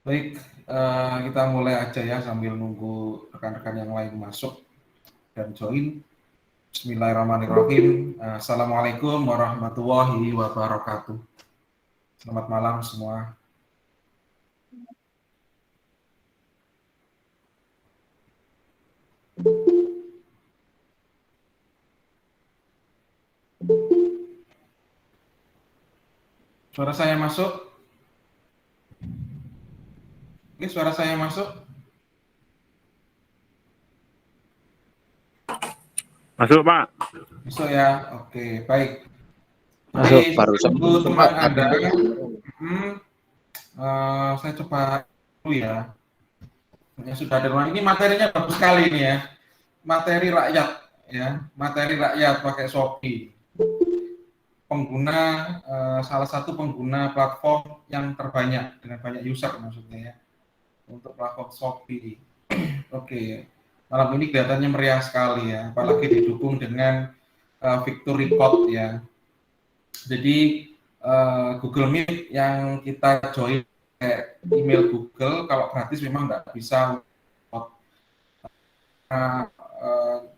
Baik, kita mulai aja ya sambil nunggu rekan-rekan yang lain masuk dan join. Bismillahirrahmanirrahim. Assalamualaikum warahmatullahi wabarakatuh. Selamat malam semua. Suara saya masuk? Oke, suara saya masuk? Masuk, Pak. Masuk ya. Oke, baik. Masuk Jadi barusan tunggu teman Anda. Saya coba dulu ya. Yang sudah ada ruang ini materinya bagus sekali ini ya. Materi rakyat ya, materi rakyat pakai Shopee. Pengguna salah satu pengguna platform yang terbanyak dengan banyak user maksudnya ya untuk platform Shopee. Oke, malam ini kelihatannya meriah sekali ya, apalagi didukung dengan fitur record ya. Jadi Google Meet yang kita join email Google kalau gratis memang nggak bisa.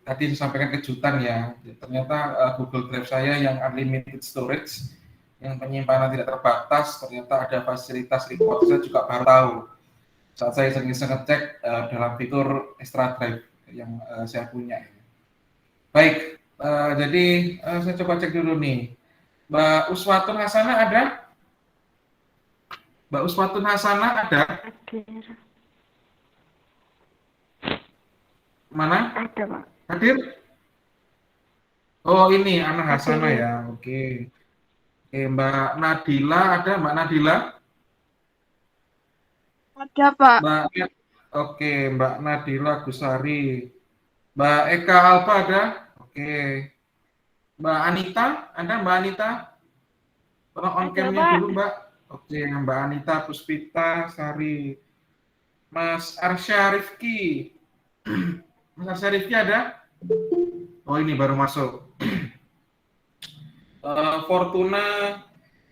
Tadi disampaikan kejutan ya, ternyata Google Drive saya yang unlimited storage, yang penyimpanan tidak terbatas, ternyata ada fasilitas record. Saya juga baru tahu saat saya iseng-iseng ngecek dalam fitur extra drive yang saya punya. Baik, jadi saya coba cek dulu nih. Mbak Uswatun Hasanah ada? Mbak Uswatun Hasanah ada? Mana? Ada, Pak. Hadir? Oh, ini Ana Hasanah ya. Oke. Oke, Mbak Nadila ada? Mbak Nadila? Ada, Pak. Oke, Mbak Nadila Gusari. Mbak Eka Alfa ada? Oke. Mbak Anita ada? Mbak Anita? Tolong on cam-nya dulu, Mbak. Oke, Mbak Anita Puspita Sari. Mas Arsya Rifki. Mas Arsya Rifki ada? Oh, ini baru masuk. Fortuna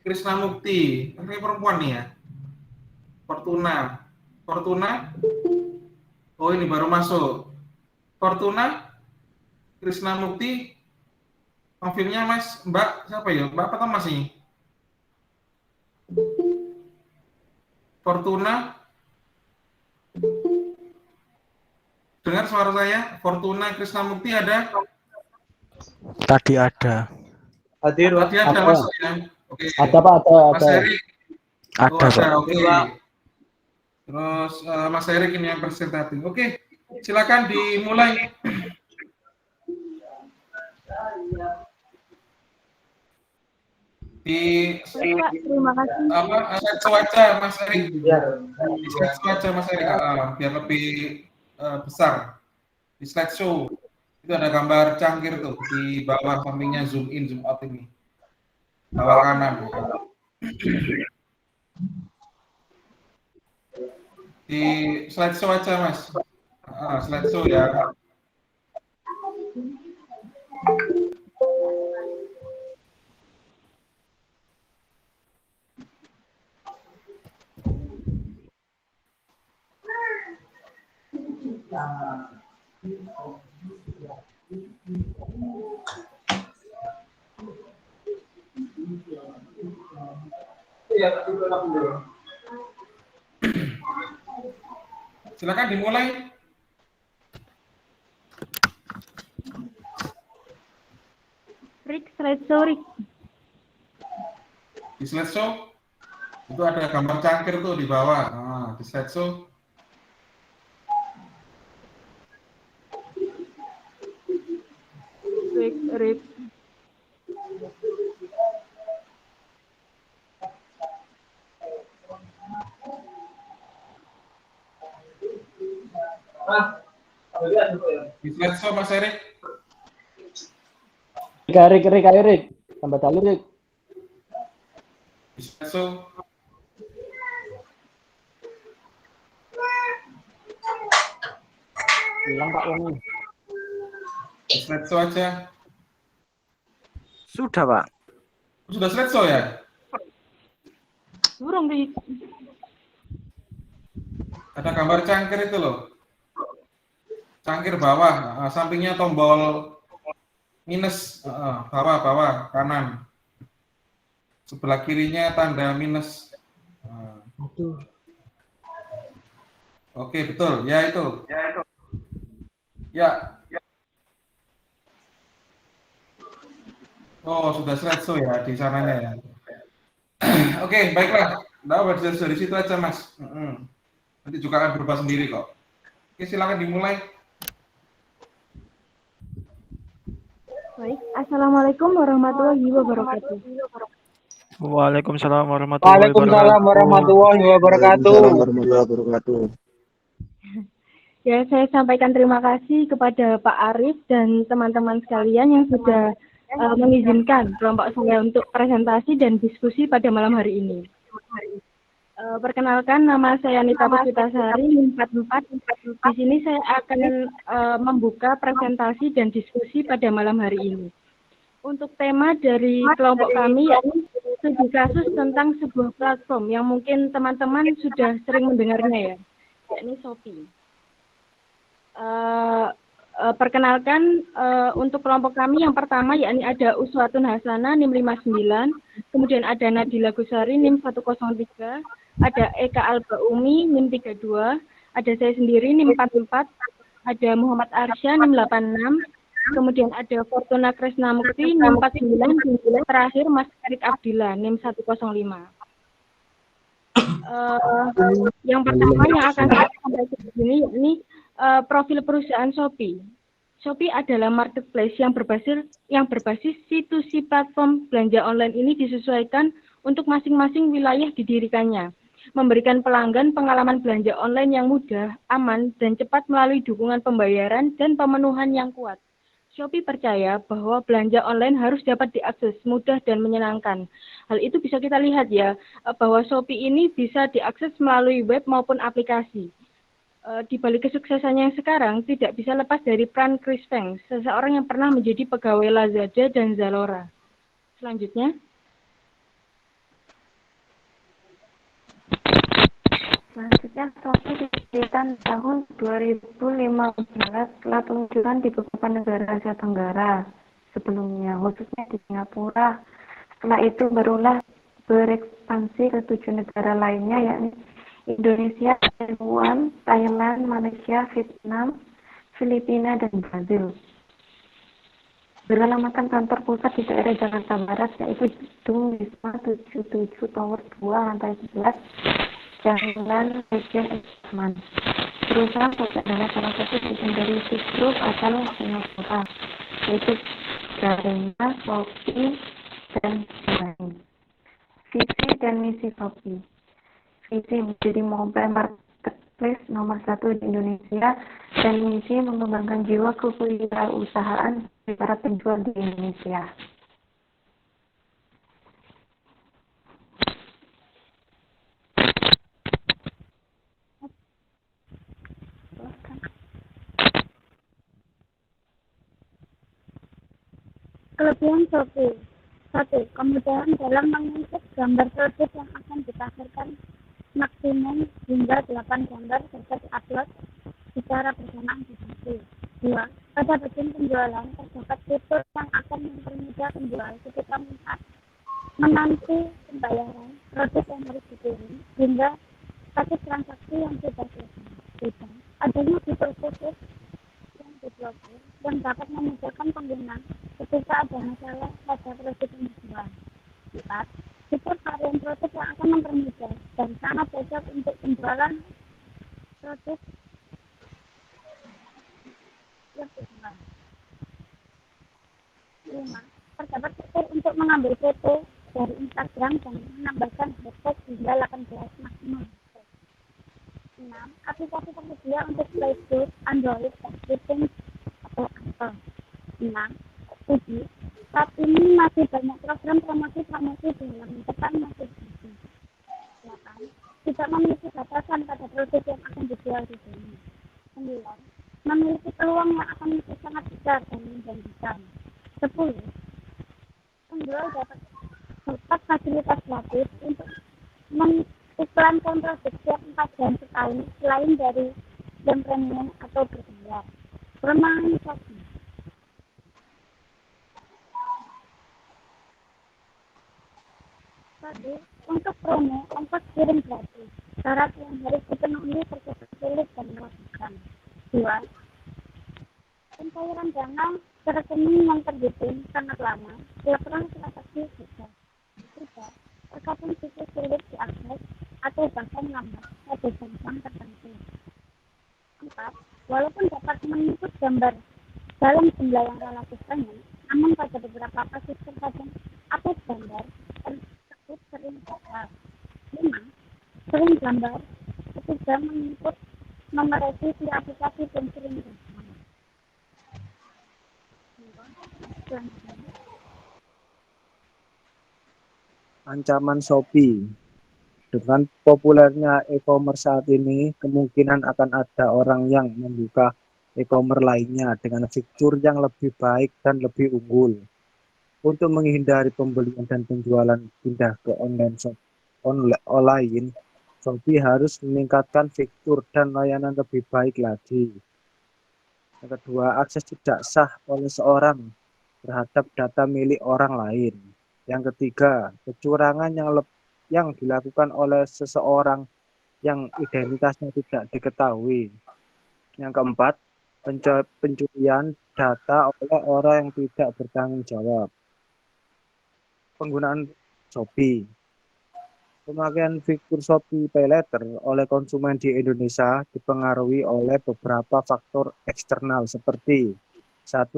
Krisnamukti. Ini perempuan nih ya. Fortuna. Oh, ini baru masuk. Fortuna Krisnamukti. Konfirmnya Mas, Mbak siapa ya? Mbak apa Mas ini? Fortuna. Dengar suara saya? Fortuna Krisnamukti ada? Tadi ada. Hadir, Tadi ada masuk ya? Oke. Ada, Pak, ada. Mas Erik. Ada, Pak. Oke. Terus Mas Erik ini yang presentatif. Oke. Silakan dimulai. Di Terima kasih. slide cuaca Mas Erik. Di slide cuaca Mas Erik biar lebih besar. Di slide show itu ada gambar cangkir tuh di bawah sampingnya zoom in zoom out ini. Bawah kanan. Di slide show aja Mas. Slide show ya. Silakan dimulai. Rick, sorry. Di slide show itu ada gambar cangkir tuh di bawah. Di slide show. Rick. Di slide show Mas Erik. Rick. Tambah tali, Rick. Di slide show. Hilang, Pak, uangnya. Di slide show aja. Sudah, Pak. Sudah slide show ya? Burung, Rick. Ada gambar cangkir itu loh. Cangkir bawah, sampingnya tombol minus, bawah kanan. Sebelah kirinya tanda minus. Aduh. Oke, betul. Ya itu. Ya. Oh, sudah slideshow ya di sananya ya. Oke, baiklah. Nah, dari situ aja, Mas. Nanti juga akan berubah sendiri kok. Oke, silakan dimulai. Baik, Assalamualaikum warahmatullahi wabarakatuh. Waalaikumsalam warahmatullahi Waalaikumsalam wabarakatuh. warahmatullahi wabarakatuh. Waalaikumsalam warahmatullahi wabarakatuh. Ya, saya sampaikan terima kasih kepada Pak Arif dan teman-teman sekalian yang sudah mengizinkan kelompok saya untuk presentasi dan diskusi pada malam hari ini. Perkenalkan, nama saya Anita Puspitasari, NIM 44. Di sini saya akan membuka presentasi dan diskusi pada malam hari ini. Untuk tema dari kelompok kami yakni studi kasus tentang sebuah platform yang mungkin teman-teman sudah sering mendengarnya ya, yakni Shopee. Perkenalkan, untuk kelompok kami yang pertama yakni ada Uswatun Hasanah NIM 59, kemudian ada Nadila Gusari NIM 103, ada Eka Alba Umi NIM 32, ada saya sendiri NIM 44, ada Muhammad Arsya NIM 86, kemudian ada Fortuna Kresna Mukti NIM 49, dan terakhir Mas Erik Abdillah NIM 105. Yang pertama yang akan saya sampaikan di sini yakni profil perusahaan Shopee. Shopee adalah marketplace yang berbasis situasi platform belanja online ini disesuaikan untuk masing-masing wilayah didirikannya, memberikan pelanggan pengalaman belanja online yang mudah, aman, dan cepat melalui dukungan pembayaran dan pemenuhan yang kuat. Shopee percaya bahwa belanja online harus dapat diakses mudah dan menyenangkan. Hal itu bisa kita lihat ya, bahwa Shopee ini bisa diakses melalui web maupun aplikasi. Di balik kesuksesannya yang sekarang tidak bisa lepas dari peran Chris Feng, seseorang yang pernah menjadi pegawai Lazada dan Zalora. Selanjutnya. Shopee didirikan tahun 2015 setelah peluncuran di beberapa negara Asia Tenggara sebelumnya, khususnya di Singapura. Setelah itu barulah berekspansi ke 7 negara lainnya, yakni Indonesia, Taiwan, Thailand, Malaysia, Vietnam, Filipina, dan Brazil. Beralamatkan kantor pusat di daerah Jakarta Barat, yaitu Gedung Wisma 77 Tower 2 lantai 11, Jalan Legion Ekman. Perusahaan adalah salah satu bagian dari Group asal Singapura, yaitu Garena, Shopee, dan lain. Visi dan misi Shopee. Visi menjadi mobile marketplace nomor 1 di Indonesia, dan misi mengembangkan jiwa kewirausahaan dari para penjual di Indonesia. Kelebihan Shopee. 1. Kemudahan dalam mengintip gambar produk yang akan dipasarkan, maksimum hingga 8 gambar dapat diupload secara bersamaan di Shopee. 2. Pada bagian penjualan terdapat fitur yang akan mempermudah penjual ketika menanti pembayaran produk yang harus dikirim hingga status transaksi yang sudah selesai. Adanya fitur khusus yang diblokir yang dapat memudahkan pengguna ketika ada masalah pada produk yang dijual. 4. Fitur varian produk yang akan mempermudah dan sangat cocok untuk penjualan produk yang dijual. 5. Terdapat fitur untuk mengambil foto dari Instagram dan menambahkan hashtag hingga 18 maksimal. 6. Aplikasi tersedia untuk Play Store, Android, dan iPhone atau Apple. 7. Saat ini masih banyak program promosi dalam tekan masih tinggi. 8. Tidak memiliki batasan pada produk yang akan dijual di sini. 9. Memiliki peluang yang akan sangat besar dan menjanjikan. 10. Penjual dapat fasilitas gratis untuk iklankan produk setiap 4 jam sekali selain dari jam premium atau berbayar. Kelemahan Shopee. Satu, untuk promo ongkos kirim gratis. Syarat yang harus dipenuhi terkesan sulit dan melakukan. Dua, pencairan dana ke rekening yang terhitung sangat lama, dilakukan transaksi susah. Tiga, terkadang situs sulit diakses atau bahkan lambat pada jam tertentu. Empat, walaupun dapat mengikut gambar dalam jumlah yang relatif banyak, namun pada beberapa kasus terkadang upload gambar tersebut sering gagal. Lima, sering gambar ketiga mengikut nomor revisi aplikasi dan sering gagal. Ancaman Shopee. Dengan populernya e-commerce saat ini, kemungkinan akan ada orang yang membuka e-commerce lainnya dengan fitur yang lebih baik dan lebih unggul. Untuk menghindari pembelian dan penjualan pindah ke online shop online, Shopee harus meningkatkan fitur dan layanan lebih baik lagi. Yang kedua, akses tidak sah oleh seorang terhadap data milik orang lain. Yang ketiga, kecurangan yang dilakukan oleh seseorang yang identitasnya tidak diketahui. Yang keempat, pencurian data oleh orang yang tidak bertanggung jawab. Penggunaan Shopee. Pemakaian fitur Shopee Pay Later oleh konsumen di Indonesia dipengaruhi oleh beberapa faktor eksternal seperti 1.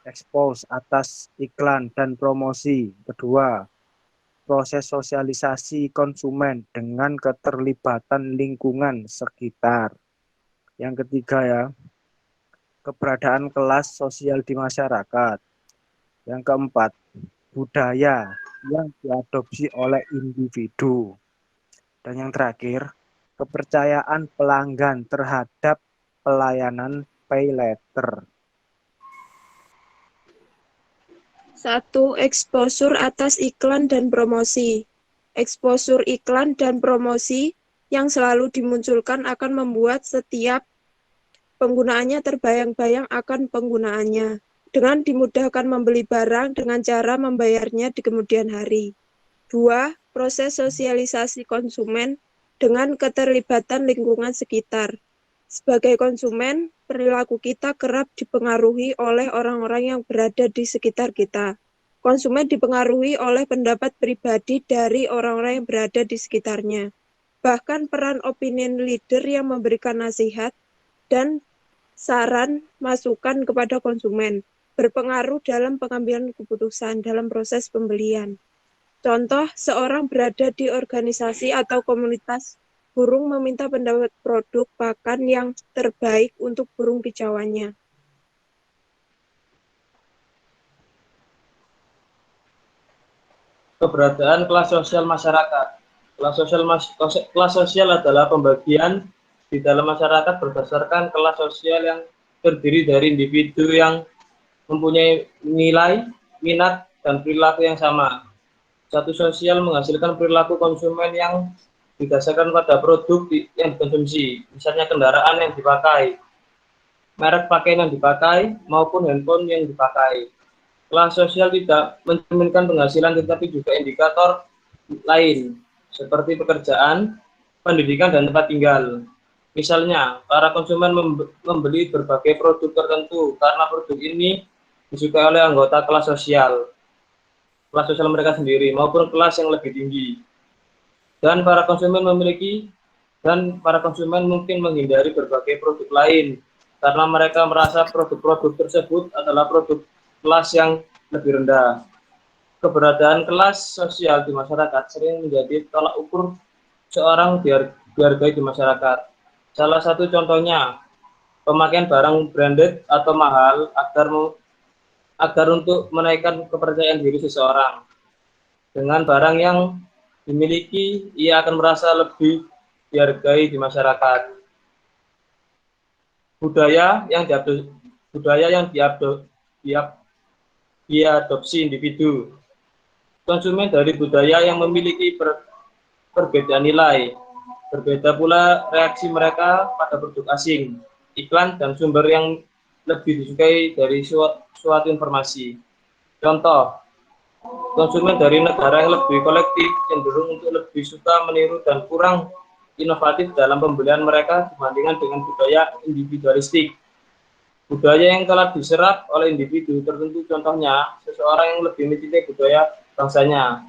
Expose atas iklan dan promosi. Kedua, proses sosialisasi konsumen dengan keterlibatan lingkungan sekitar. Yang ketiga ya, keberadaan kelas sosial di masyarakat. Yang keempat, budaya yang diadopsi oleh individu. Dan yang terakhir, kepercayaan pelanggan terhadap pelayanan pay later. 1. Exposure atas iklan dan promosi. Exposure iklan dan promosi yang selalu dimunculkan akan membuat setiap penggunaannya terbayang-bayang akan penggunaannya, dengan dimudahkan membeli barang dengan cara membayarnya di kemudian hari. 2. Proses sosialisasi konsumen dengan keterlibatan lingkungan sekitar. Sebagai konsumen, perilaku kita kerap dipengaruhi oleh orang-orang yang berada di sekitar kita. Konsumen dipengaruhi oleh pendapat pribadi dari orang-orang yang berada di sekitarnya. Bahkan peran opinion leader yang memberikan nasihat dan saran masukan kepada konsumen berpengaruh dalam pengambilan keputusan dalam proses pembelian. Contoh, seorang berada di organisasi atau komunitas burung meminta pendapat produk pakan yang terbaik untuk burung kicauannya. Keberadaan kelas sosial masyarakat. Kelas sosial adalah pembagian di dalam masyarakat berdasarkan kelas sosial yang terdiri dari individu yang mempunyai nilai, minat, dan perilaku yang sama. Satu sosial menghasilkan perilaku konsumen yang didasarkan pada produk yang dikonsumsi, misalnya kendaraan yang dipakai, merek pakaian yang dipakai, maupun handphone yang dipakai. Kelas sosial tidak mencerminkan penghasilan, tetapi juga indikator lain, seperti pekerjaan, pendidikan, dan tempat tinggal. Misalnya, para konsumen membeli berbagai produk tertentu karena produk ini disukai oleh anggota kelas sosial mereka sendiri, maupun kelas yang lebih tinggi. Dan para konsumen mungkin menghindari berbagai produk lain karena mereka merasa produk-produk tersebut adalah produk kelas yang lebih rendah. Keberadaan kelas sosial di masyarakat sering menjadi tolak ukur seorang dihargai di masyarakat. Salah satu contohnya, pemakaian barang branded atau mahal agar untuk menaikkan kepercayaan diri seseorang. Dengan barang yang dimiliki, ia akan merasa lebih dihargai di masyarakat. Budaya yang diadopsi individu. Konsumen dari budaya yang memiliki perbedaan nilai. Berbeda pula reaksi mereka pada produk asing, iklan, dan sumber yang lebih disukai dari suatu informasi. Contoh, konsumen dari negara yang lebih kolektif cenderung untuk lebih suka meniru dan kurang inovatif dalam pembelian mereka dibandingkan dengan budaya individualistik. Budaya yang telah diserap oleh individu tertentu, contohnya seseorang yang lebih mencintai budaya bangsanya.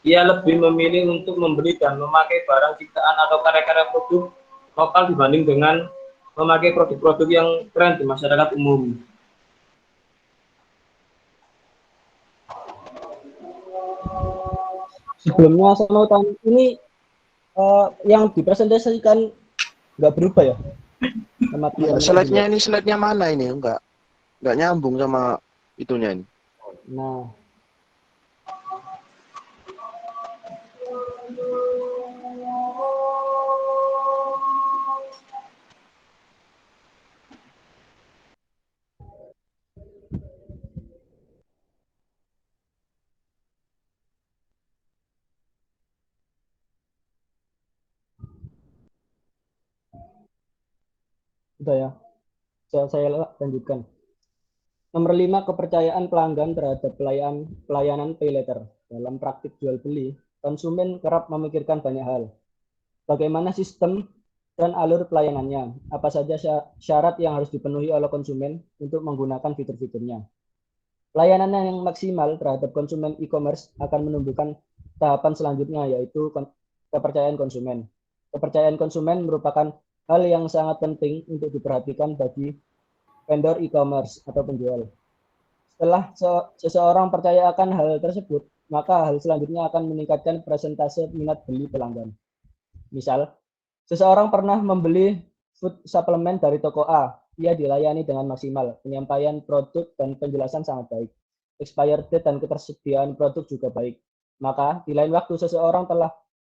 Ia lebih memilih untuk membeli dan memakai barang ciptaan atau karya-karya produk lokal dibanding dengan memakai produk-produk yang tren di masyarakat umum. Sebelumnya saya mau tanya, ini yang dipresentasikan nggak berubah ya? Ya, slide-nya mana ini? Enggak nyambung sama itunya ini. Nah, udah ya. Saya lanjutkan. Nomor 5, kepercayaan pelanggan terhadap pelayanan pay later. Dalam praktik jual beli, konsumen kerap memikirkan banyak hal. Bagaimana sistem dan alur pelayanannya? Apa saja syarat yang harus dipenuhi oleh konsumen untuk menggunakan fitur-fiturnya? Pelayanan yang maksimal terhadap konsumen e-commerce akan menumbuhkan tahapan selanjutnya, yaitu kepercayaan konsumen. Kepercayaan konsumen merupakan hal yang sangat penting untuk diperhatikan bagi vendor e-commerce atau penjual. Setelah seseorang percaya akan hal tersebut, maka hal selanjutnya akan meningkatkan persentase minat beli pelanggan. Misal, seseorang pernah membeli food suplemen dari toko A, ia dilayani dengan maksimal, penyampaian produk dan penjelasan sangat baik. Expired date dan ketersediaan produk juga baik. Maka, di lain waktu seseorang telah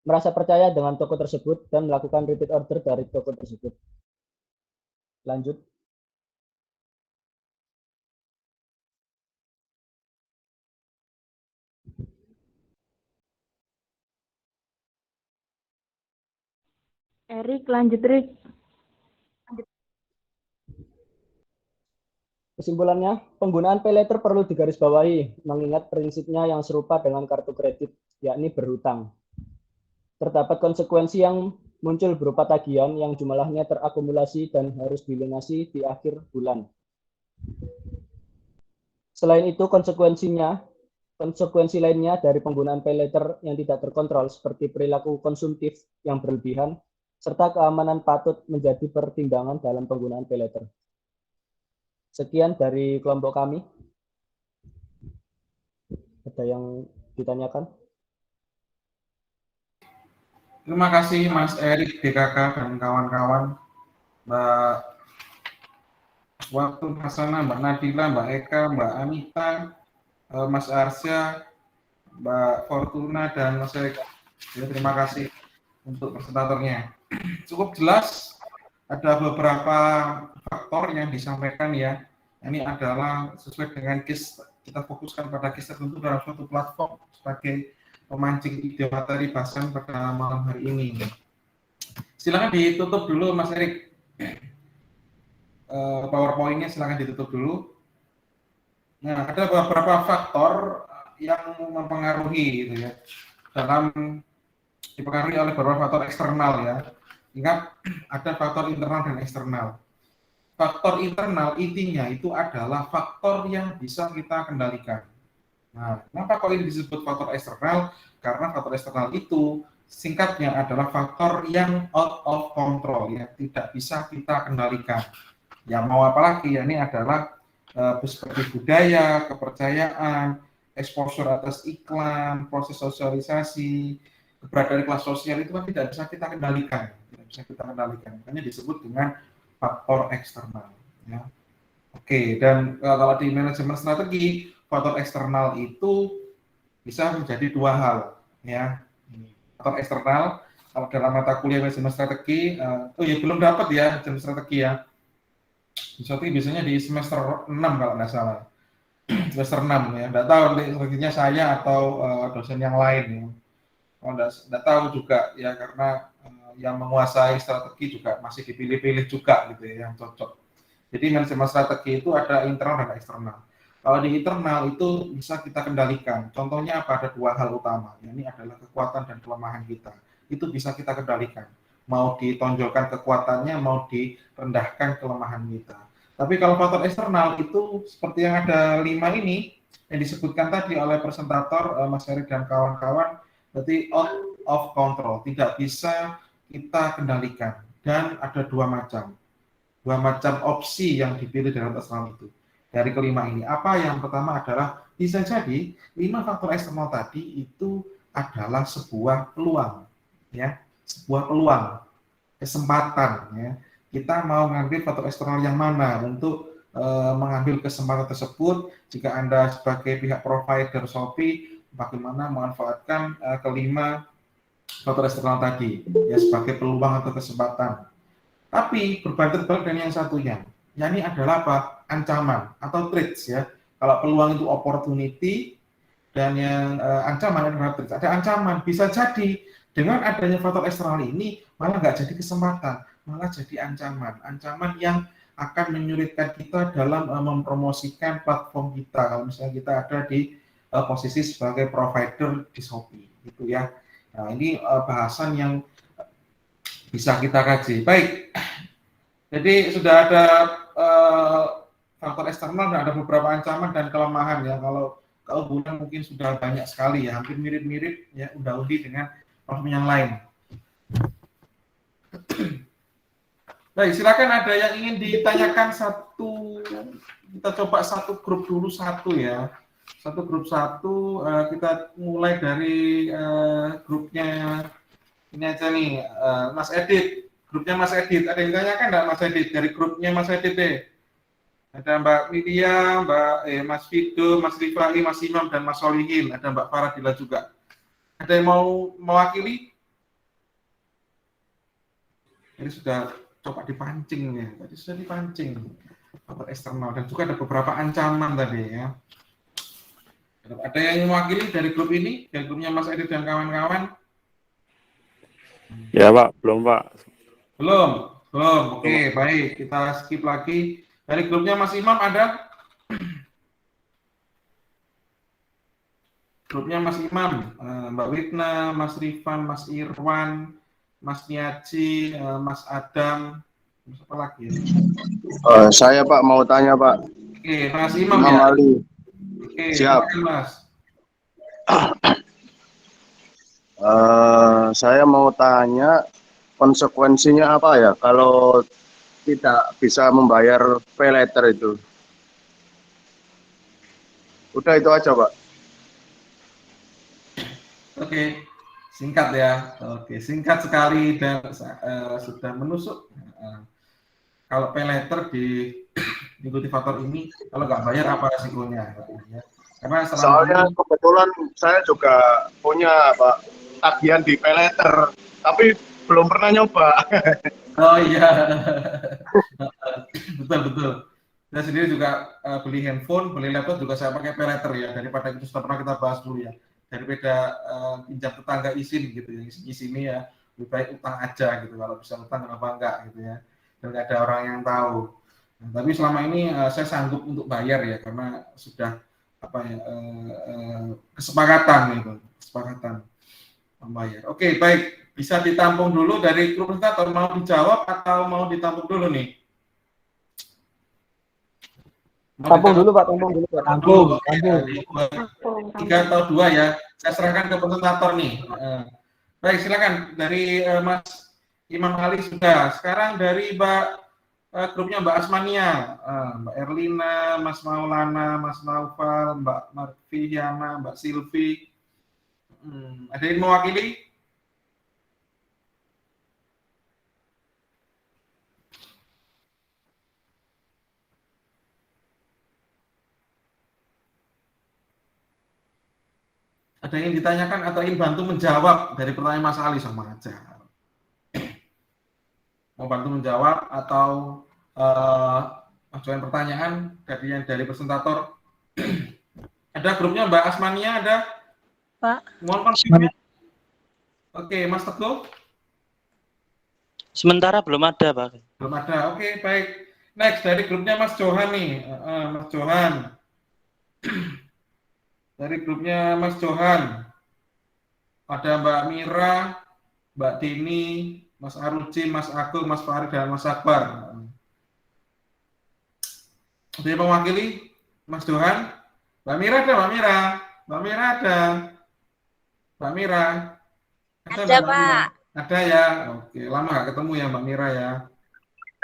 merasa percaya dengan toko tersebut dan melakukan repeat order dari toko tersebut. Lanjut. Erik, lanjut Rik. Kesimpulannya, penggunaan pay later perlu digarisbawahi, mengingat prinsipnya yang serupa dengan kartu kredit, yakni berhutang. Terdapat konsekuensi yang muncul berupa tagihan yang jumlahnya terakumulasi dan harus dilunasi di akhir bulan. Selain itu, konsekuensi lainnya dari penggunaan pay later yang tidak terkontrol seperti perilaku konsumtif yang berlebihan, serta keamanan patut menjadi pertimbangan dalam penggunaan pay later. Sekian dari kelompok kami. Ada yang ditanyakan? Terima kasih Mas Erik, BKK, dan kawan-kawan. Mbak Waktu Hasana, Mbak Nadila, Mbak Eka, Mbak Anita, Mas Arsya, Mbak Fortuna, dan Mas Erik. Ya, terima kasih untuk presentatornya. Cukup jelas, ada beberapa faktor yang disampaikan ya. Ini adalah sesuai dengan case, kita fokuskan pada case tertentu dalam suatu platform sebagai pemancing ide materi bahasan pada malam hari ini. Silakan ditutup dulu Mas Erik. PowerPoint-nya silakan ditutup dulu. Nah, ada beberapa faktor yang mempengaruhi gitu ya. Dipengaruhi oleh beberapa faktor eksternal ya. Ingat, ada faktor internal dan eksternal. Faktor internal intinya itu adalah faktor yang bisa kita kendalikan. Nah, kenapa kok ini disebut faktor eksternal? Karena faktor eksternal itu singkatnya adalah faktor yang out of control, yang tidak bisa kita kendalikan. Ya mau apa lagi, ya ini adalah seperti budaya, kepercayaan, exposure atas iklan, proses sosialisasi, keberadaan kelas sosial itu kan tidak bisa kita kendalikan. Makanya disebut dengan faktor eksternal. Ya. Oke, dan kalau di manajemen strategi, faktor eksternal itu bisa menjadi dua hal. Ya, faktor eksternal, kalau dalam mata kuliah manajemen strategi, belum dapat ya manajemen strategi ya. Biasanya di semester 6 kalau nggak salah. Semester 6 ya, nggak tahu nanti strateginya saya atau dosen yang lain ya. kalau nggak tahu juga ya, karena yang menguasai strategi juga masih dipilih-pilih juga gitu ya yang cocok. Jadi manajemen strategi itu ada internal dan eksternal. Kalau di internal itu bisa kita kendalikan. Contohnya apa? Ada dua hal utama. Ini adalah kekuatan dan kelemahan kita. Itu bisa kita kendalikan. Mau ditonjolkan kekuatannya, mau direndahkan kelemahan kita. Tapi kalau faktor eksternal itu seperti yang ada 5 ini yang disebutkan tadi oleh presentator Mas Heri dan kawan-kawan, berarti out of control, tidak bisa kita kendalikan. Dan ada dua macam opsi yang dipilih dalam eksternal itu. Dari kelima ini, apa yang pertama adalah bisa jadi 5 faktor eksternal tadi itu adalah sebuah peluang, ya, sebuah peluang, kesempatan, ya. Kita mau mengambil faktor eksternal yang mana untuk mengambil kesempatan tersebut. Jika Anda sebagai pihak provider Shopee, bagaimana memanfaatkan kelima faktor eksternal tadi, ya, sebagai peluang atau kesempatan. Tapi berbalik dengan yang satunya, yakni adalah apa? Ancaman atau threats, ya. Kalau peluang itu opportunity dan yang ancaman adalah threats. Ada ancaman, bisa jadi dengan adanya faktor eksternal ini malah nggak jadi kesempatan, malah jadi ancaman yang akan menyulitkan kita dalam mempromosikan platform kita. Kalau misalnya kita ada di posisi sebagai provider di Shopee, gitu ya. Nah, ini bahasan yang bisa kita kaji. Baik, jadi sudah ada faktor eksternal dan ada beberapa ancaman dan kelemahan, ya. Kalau keunggulan mungkin sudah banyak sekali, ya, hampir mirip-mirip, ya, udah-undi dengan platform yang lain. Baik, silakan ada yang ingin ditanyakan satu, kita coba satu grup dulu satu, ya. Satu grup satu, kita mulai dari grupnya ini aja nih, Mas Edit. Grupnya Mas Edit, ada yang ditanyakan enggak Mas Edit? Dari grupnya Mas Edit deh. Ada Mbak Lydia, Mas Fido, Mas Rifai, Mas Imam, dan Mas Solihin. Ada Mbak Faradila juga. Ada yang mau mewakili? Ini sudah coba dipancing, ya. Tadi sudah dipancing. Faktor eksternal, dan juga ada beberapa ancaman tadi, ya. Ada yang mewakili dari grup ini? Dari grupnya Mas Edit dan kawan-kawan? Ya Pak, belum Pak. Belum. Oke, baik. Kita skip lagi. Dari grupnya Mas Imam ada? Grupnya Mas Imam, Mbak Witna, Mas Rifan, Mas Irwan, Mas Niaji, Mas Adam, apa lagi? Saya Pak mau tanya Pak. Oke, Mas Imam ya. Ali. Oke, siap. Mas. Saya mau tanya konsekuensinya apa ya kalau tidak bisa membayar pay later itu. Udah itu aja Pak. Oke, singkat ya. Oke, singkat sekali dan sudah menusuk. Kalau pay later diikuti faktor ini, kalau nggak bayar apa resikonya? Ya. Karena soalnya kebetulan saya juga punya Pak tagihan di pay later, tapi belum pernah nyoba. Oh iya, betul. Saya sendiri juga beli handphone, beli laptop juga saya pakai pay later, ya. Daripada itu sudah pernah kita bahas dulu, ya. Daripada pinjam tetangga izin gitu ya, sini ya, lebih baik utang aja gitu. Kalau bisa utang kenapa enggak gitu ya, dan nggak ada orang yang tahu. Nah, tapi selama ini saya sanggup untuk bayar, ya, karena sudah kesepakatan membayar. Oke, baik. Bisa ditampung dulu dari grup presentator, mau dijawab atau mau ditampung dulu nih? Tampung dulu Pak, tampung. 3 atau 2 ya. Saya serahkan ke presentator nih. Baik, silakan dari Mas Imam Ali sudah. Sekarang dari grupnya Mbak Asmania, Mbak Erlina, Mas Maulana, Mas Naufal, Mbak Marfiana, Mbak Silvi. Ada yang mewakili? Ada yang ditanyakan atau ingin bantu menjawab dari pertanyaan Mas Ali sama aja. Mau bantu menjawab atau ajukan pertanyaan dari presentator? Ada grupnya Mbak Asmania, ada? Pak. Mohon konfirmasi. Oke, Mas Teguh? Sementara belum ada, Pak. Belum ada. Oke, baik. Next, dari grupnya Mas Johan nih. Mas Johan. Dari grupnya Mas Johan. Ada Mbak Mira, Mbak Dini, Mas Aruci, Mas Agung, Mas Farid, dan Mas Akbar. Jadi mewakili Mas Johan. Mbak Mira ada, Mbak Mira. Mbak Mira ada. Mbak Mira. Ada, Mbak Pak. Mira? Ada ya. Oke, lama nggak ketemu ya Mbak Mira ya.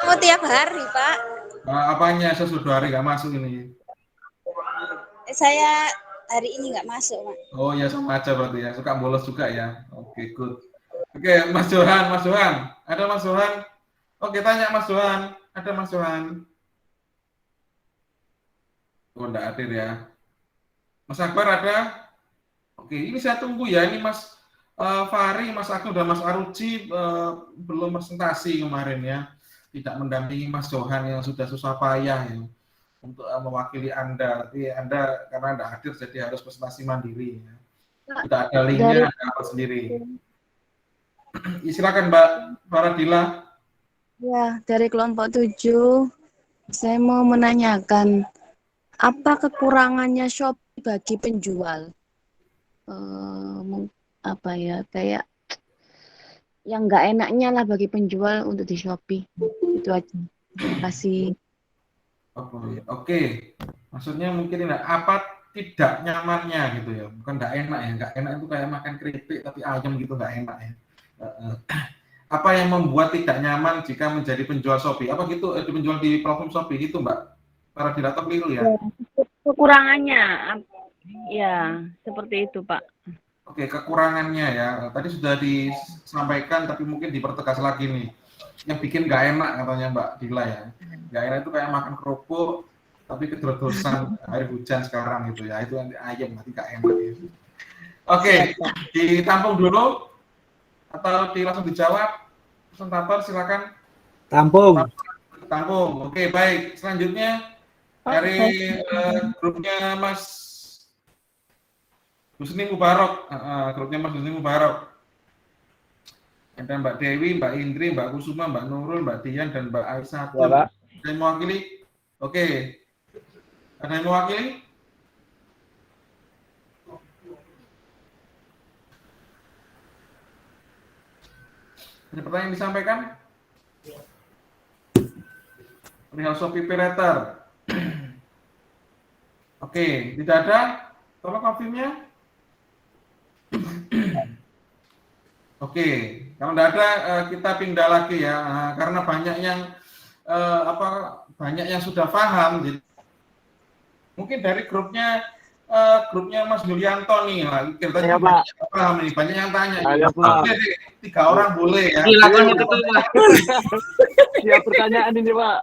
Oh, tiap hari, Pak. Apanya? Saya sudah hari nggak masuk ini. Saya hari ini nggak masuk, Pak. Oh ya, sama aja berarti ya. Suka bolos juga ya. Oke, good. Oke, Mas Johan, Mas Johan. Ada Mas Johan? Oke, tanya Mas Johan. Ada Mas Johan? Oh, enggak hadir ya. Mas Akbar ada? Oke, ini saya tunggu ya. Ini Mas Fahri, Mas Agung, dan Mas Aruci belum presentasi kemarin ya. Tidak mendampingi Mas Johan yang sudah susah payah ya, untuk mewakili Anda. Tapi Anda karena Anda hadir jadi harus presentasi mandiri ya. Tidak ada linknya, Anda harus sendiri. Silakan Mbak Faradila. Ya, dari kelompok 7, saya mau menanyakan, apa kekurangannya Shopee bagi penjual? Apa ya, kayak yang nggak enaknya lah bagi penjual untuk di Shopee. Itu aja. Terima kasih. Oke. Maksudnya mungkin ini apa tidak nyamannya gitu ya. Bukan nggak enak ya. Nggak enak itu kayak makan keripik tapi ayam gitu nggak enak ya. Apa yang membuat tidak nyaman jika menjadi penjual Shopee? Apa gitu penjual di platform Shopee gitu Mbak? Para dilator keliru ya? Kekurangannya, ya seperti itu Pak. Oke, kekurangannya ya. Tadi sudah disampaikan tapi mungkin dipertegas lagi nih. Yang bikin nggak enak katanya Mbak Dila ya. Nggak enak itu kayak makan kerupuk tapi kedorosan air hujan sekarang gitu ya. Itu nanti ayam nanti nggak enak ya. Oke, ditampung dulu atau langsung dijawab? Presentator silakan. Tampung. Tampung. Oke, baik. Selanjutnya dari grupnya Mas Husni Mubarok. Grupnya Mas Husni Mubarok. Ada Mbak Dewi, Mbak Indri, Mbak Kusuma, Mbak Nurul, Mbak Dian, dan Mbak Aisyah. Ya, Pak. Ada yang mewakili? Oke. Ada yang mewakili? Ada pertanyaan disampaikan? Perihal Shopee Paylater. Oke, tidak ada? Tolong konfirmnya. Oke, kalau tidak ada kita pindah lagi ya, karena banyak yang banyak yang sudah paham. Jadi mungkin dari grupnya Mas Yulianto nih lah, kita ya, Pak. Paham nih, banyak yang tanya. Ya, Pak. Oke, 3 orang boleh ya. Silakan ketua. Siap pertanyaan ini Pak.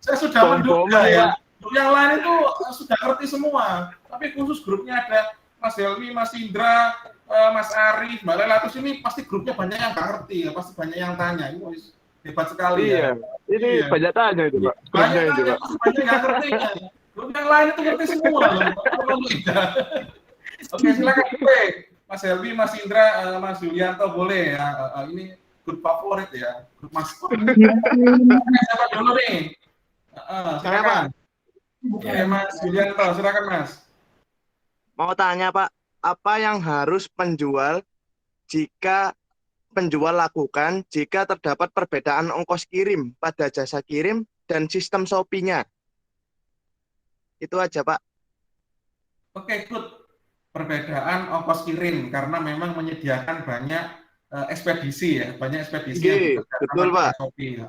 Saya sudah menduga ya. Grup yang lain itu sudah ngerti semua, tapi khusus grupnya ada Mas Helmi, Mas Indra, Mas Arif, Mbak Lela, terus ini pasti grupnya banyak yang nggak ngerti ya, pasti banyak yang tanya. Ini hebat sekali ya. Ini banyak tanya itu Pak. Banyak yang ngerti ya. Grup yang lain itu ngerti semua loh. Oke, silakan Mas Helmi, Mas Indra, Mas Yulianto boleh ya. Ini grup favorit ya, grup Mas. Siapa dulu nih? Silakan. Oke, Mas Yulianto, silakan Mas. Mau tanya Pak, apa yang harus penjual lakukan jika terdapat perbedaan ongkos kirim pada jasa kirim dan sistem Shopee-nya? Itu aja Pak. Oke, good. Perbedaan ongkos kirim karena memang menyediakan banyak ekspedisi ya, banyak ekspedisi yang betul Pak. Shopee.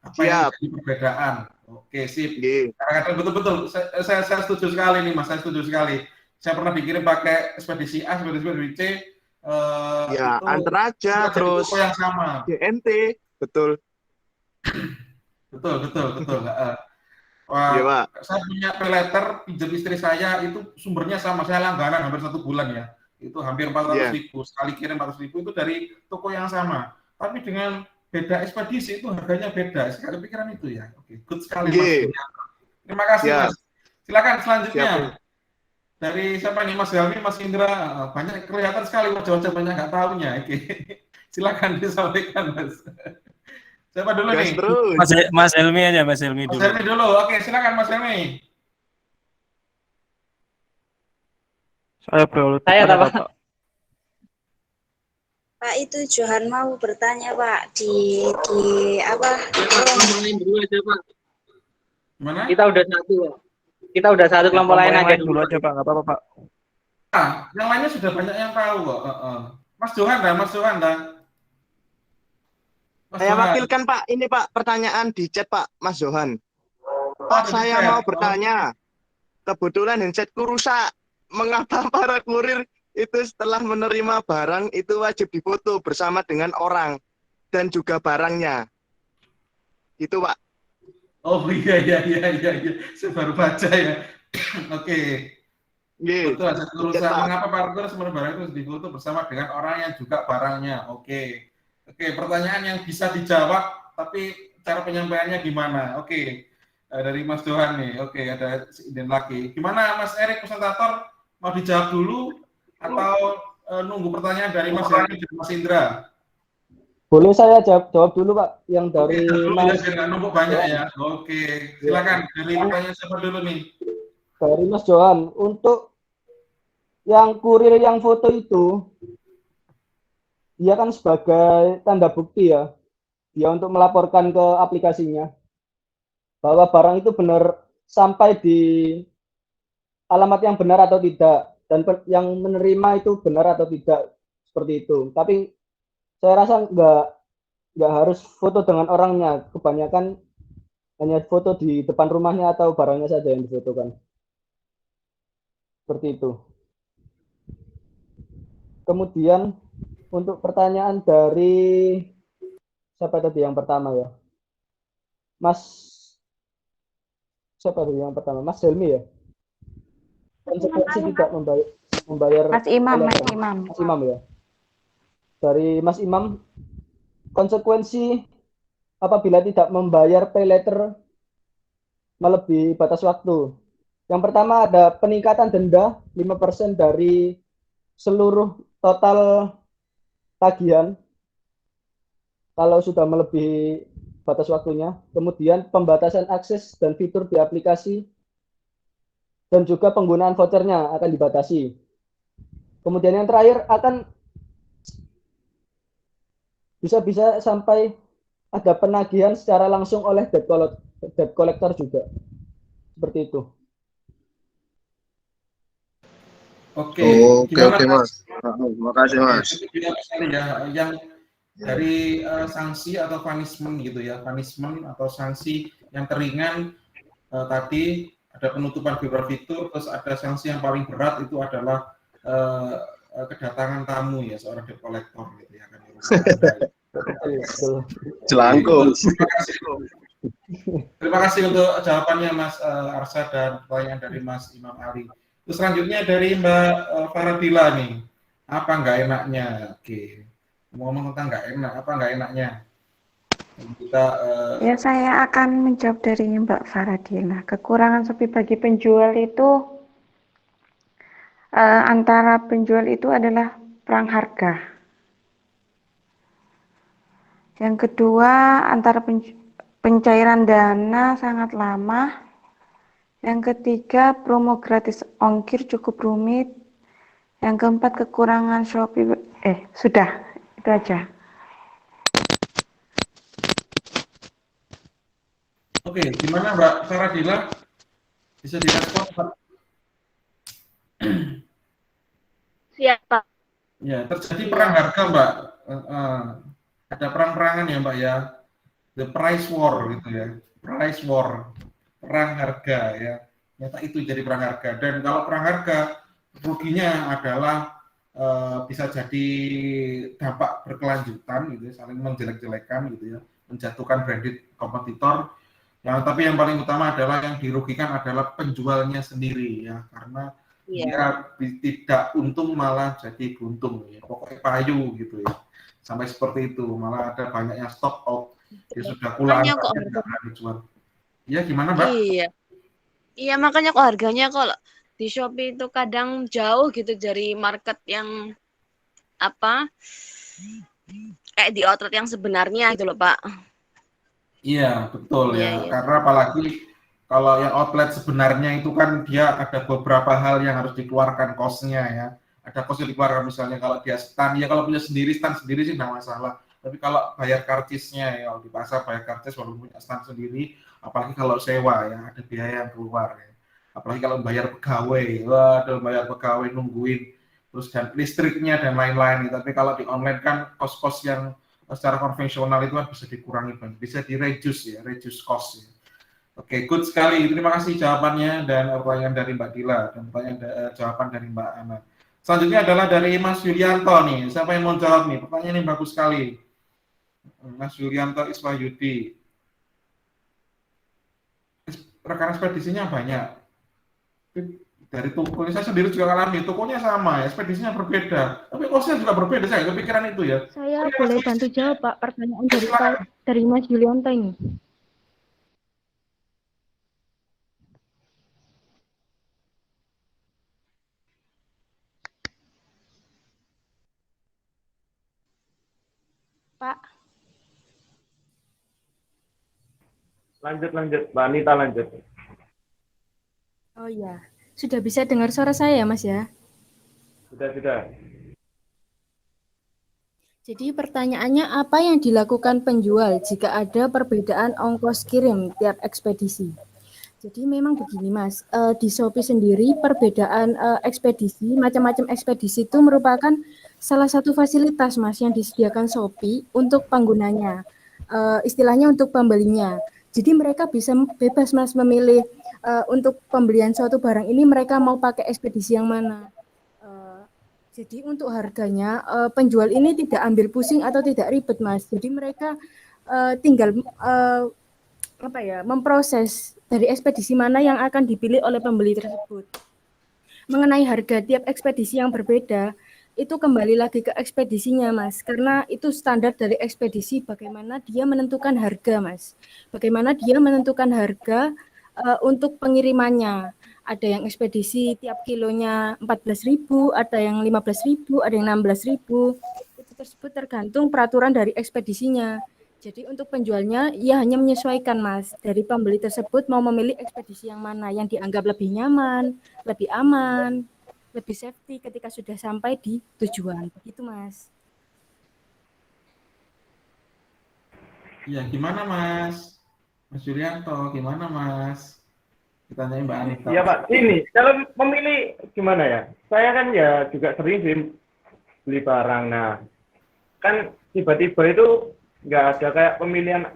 Apa yang menjadi perbedaan? Oke, sip. Kadang-kadang betul-betul. Saya setuju sekali nih Mas, saya setuju sekali. Saya pernah dikirim pakai ekspedisi A, ekspedisi C. Ya, antar aja terus. Yang sama. GNT, betul. Betul. Iya, Pak. Saya punya paylater pinjam istri saya itu sumbernya sama. Saya langganan hampir 1 bulan ya. Itu hampir 400.000. Sekali kirim 400.000 itu dari toko yang sama. Tapi dengan beda ekspedisi itu harganya beda. Saya kepikiran itu ya. Oke, good sekali Mas. Terima kasih Mas. Silakan selanjutnya. dari siapa nih, Mas Helmi, Mas Indra, banyak kelihatan sekali wajah-wajah banyak nggak tahunya. Oke. Silakan disampaikan, Mas. Siapa dulu Gas nih? terus. Mas Helmi aja, Mas Helmi Mas dulu. Helmi dulu. Oke, silakan Mas Helmi. Saya boleh Saya tanya, Pak. Pak, itu Johan mau bertanya Pak di apa? Lain dulu aja Pak. Mana? Kita udah satu. Kita udah satu kelompok lain aja dulu aja, Pak. Nggak apa-apa, Pak. Yang lainnya sudah banyak yang tahu kok. Mas Johan dah, Mas Johan dah. Saya wakilkan Pak, ini Pak pertanyaan di chat Pak, Mas Johan. Pak, saya mau bertanya. Kebetulan handsetku rusak. Mengapa para kurir itu setelah menerima barang itu wajib difoto bersama dengan orang dan juga barangnya? Gitu Pak. Oh iya. Saya baru baca ya. Oke. Betul, aset rusak. Mengapa para kurir menerima barang itu difoto bersama dengan orang yang juga barangnya? Oke, pertanyaan yang bisa dijawab, tapi cara penyampaiannya gimana? Oke, dari Mas Johan nih. Oke, ada Inden lagi. Gimana Mas Erik, presentator, mau dijawab dulu atau nunggu pertanyaan dari Mas Helmi dan Mas Indra? Boleh saya jawab dulu Pak, yang dari Mas. Ya, nunggu banyak ya. Oke, silakan. Dari pertanyaan siapa dulu nih? Dari Mas Johan, untuk yang kurir yang foto itu, dia kan sebagai tanda bukti ya, dia untuk melaporkan ke aplikasinya bahwa barang itu benar sampai di alamat yang benar atau tidak, dan yang menerima itu benar atau tidak, seperti itu. Tapi saya rasa nggak harus foto dengan orangnya, kebanyakan hanya foto di depan rumahnya atau barangnya saja yang difotokan, seperti itu. Kemudian untuk pertanyaan dari siapa tadi yang pertama ya, siapa tadi yang pertama, Mas Helmi ya, konsekuensi tidak membayar Mas Imam ya. Dari Mas Imam, konsekuensi apabila tidak membayar pay letter melebihi batas waktu. Yang pertama ada peningkatan denda 5% dari seluruh total tagihan kalau sudah melebihi batas waktunya. Kemudian pembatasan akses dan fitur di aplikasi dan juga penggunaan vouchernya akan dibatasi. Kemudian yang terakhir akan bisa sampai ada penagihan secara langsung oleh debt collector juga. Seperti itu. Oke, Mas. Terima kasih Mas. Yang dari sanksi atau punishment gitu ya, punishment atau sanksi yang teringan tadi ada penutupan beberapa fitur, terus ada sanksi yang paling berat itu adalah kedatangan tamu ya, seorang debt collector gitu ya kan. Jelangkung. Terima kasih untuk jawabannya Mas Arsa dan pertanyaan dari Mas Imam Ali. Terus selanjutnya dari Mbak Faradila nih, apa nggak enaknya? Oke, ngomong tentang nggak enak, apa nggak enaknya? Kita Ya, saya akan menjawab dari Mbak Faradila. Kekurangan Shopee bagi penjual itu antara penjual itu adalah perang harga. Yang kedua, antara pencairan dana sangat lama. Yang ketiga, promo gratis ongkir cukup rumit. Yang keempat, kekurangan Shopee. Sudah, itu aja. Oke, gimana Mbak Faradila? Bisa direspon Pak? Siapa? Ya, terjadi perang harga Mbak. Ada perang-perangan ya Mbak ya. The price war gitu ya. Price war. Perang harga ya. Ternyata itu jadi perang harga. Dan kalau perang harga, ruginya adalah bisa jadi dampak berkelanjutan gitu ya, saling menjelek-jelekan gitu ya, menjatuhkan branded kompetitor. Tapi yang paling utama adalah yang dirugikan adalah penjualnya sendiri ya, karena dia tidak untung malah jadi buntung ya. Pokoknya payu gitu ya. Sampai seperti itu, malah ada banyaknya stock out. Dia sudah pulang tidak dijual. Iya, gimana Mbak? Iya, makanya kok harganya kok di Shopee itu kadang jauh gitu dari market yang apa kayak di outlet yang sebenarnya gitu loh Pak. Iya, betul Iya, ya. iya. Karena apalagi kalau yang outlet sebenarnya itu kan dia ada beberapa hal yang harus dikeluarkan cost-nya ya. Ada cost yang dikeluarkan misalnya kalau dia stand, ya kalau punya stand sendiri sih nggak masalah. Tapi kalau bayar karcisnya ya, kalau di pasar bayar karcis walaupun punya stand sendiri, apalagi kalau sewa ya, ada biaya yang keluar ya. Apalagi kalau bayar pegawai, waduh bayar pegawai nungguin, terus dan listriknya dan lain-lain. Tapi kalau di online kan cost-cost yang secara konvensional itu kan bisa dikurangi, bisa di-reduce ya, reduce cost ya. Oke, good sekali. Terima kasih jawabannya dan pertanyaan dari Mbak Dila dan jawaban dari Mbak Ana. Selanjutnya adalah dari Mas Yulianto nih. Siapa yang mau jawab nih? Pertanyaan ini bagus sekali. Mas Yulianto Iswahyudi. Rekan ekspedisinya banyak. Dari toko, saya sendiri juga alami, tokonya sama ya, ekspedisinya berbeda. Tapi kosnya juga berbeda, saya kepikiran itu ya. Saya boleh bantu jawab Pak pertanyaan dari Mas Yulianto ini. Pak. Lanjut, Mbak Anita lanjut. Oh iya, sudah bisa dengar suara saya ya Mas ya? Sudah. Jadi pertanyaannya apa yang dilakukan penjual jika ada perbedaan ongkos kirim tiap ekspedisi? Jadi memang begini Mas, di Shopee sendiri perbedaan ekspedisi, macam-macam ekspedisi itu merupakan salah satu fasilitas Mas yang disediakan Shopee untuk penggunanya, istilahnya untuk pembelinya. Jadi mereka bisa bebas Mas memilih untuk pembelian suatu barang ini mereka mau pakai ekspedisi yang mana. Jadi untuk harganya penjual ini tidak ambil pusing atau tidak ribet Mas. Jadi mereka tinggal memproses dari ekspedisi mana yang akan dipilih oleh pembeli tersebut. Mengenai harga tiap ekspedisi yang berbeda, itu kembali lagi ke ekspedisinya Mas, karena itu standar dari ekspedisi bagaimana dia menentukan harga Mas. Bagaimana dia menentukan harga untuk pengirimannya. Ada yang ekspedisi tiap kilonya 14.000, ada yang 15.000, ada yang 16.000. Itu tersebut tergantung peraturan dari ekspedisinya. Jadi untuk penjualnya ia hanya menyesuaikan Mas dari pembeli tersebut mau memilih ekspedisi yang mana yang dianggap lebih nyaman, lebih aman, lebih safety ketika sudah sampai di tujuan. Begitu Mas. Iya, gimana Mas? Mas Yulianto, gimana Mas? Kita tanya Mbak Anita. Iya Pak, ini kalau memilih gimana ya? Saya kan ya juga sering sih beli barang. Nah, kan tiba-tiba itu nggak ada kayak pemilihan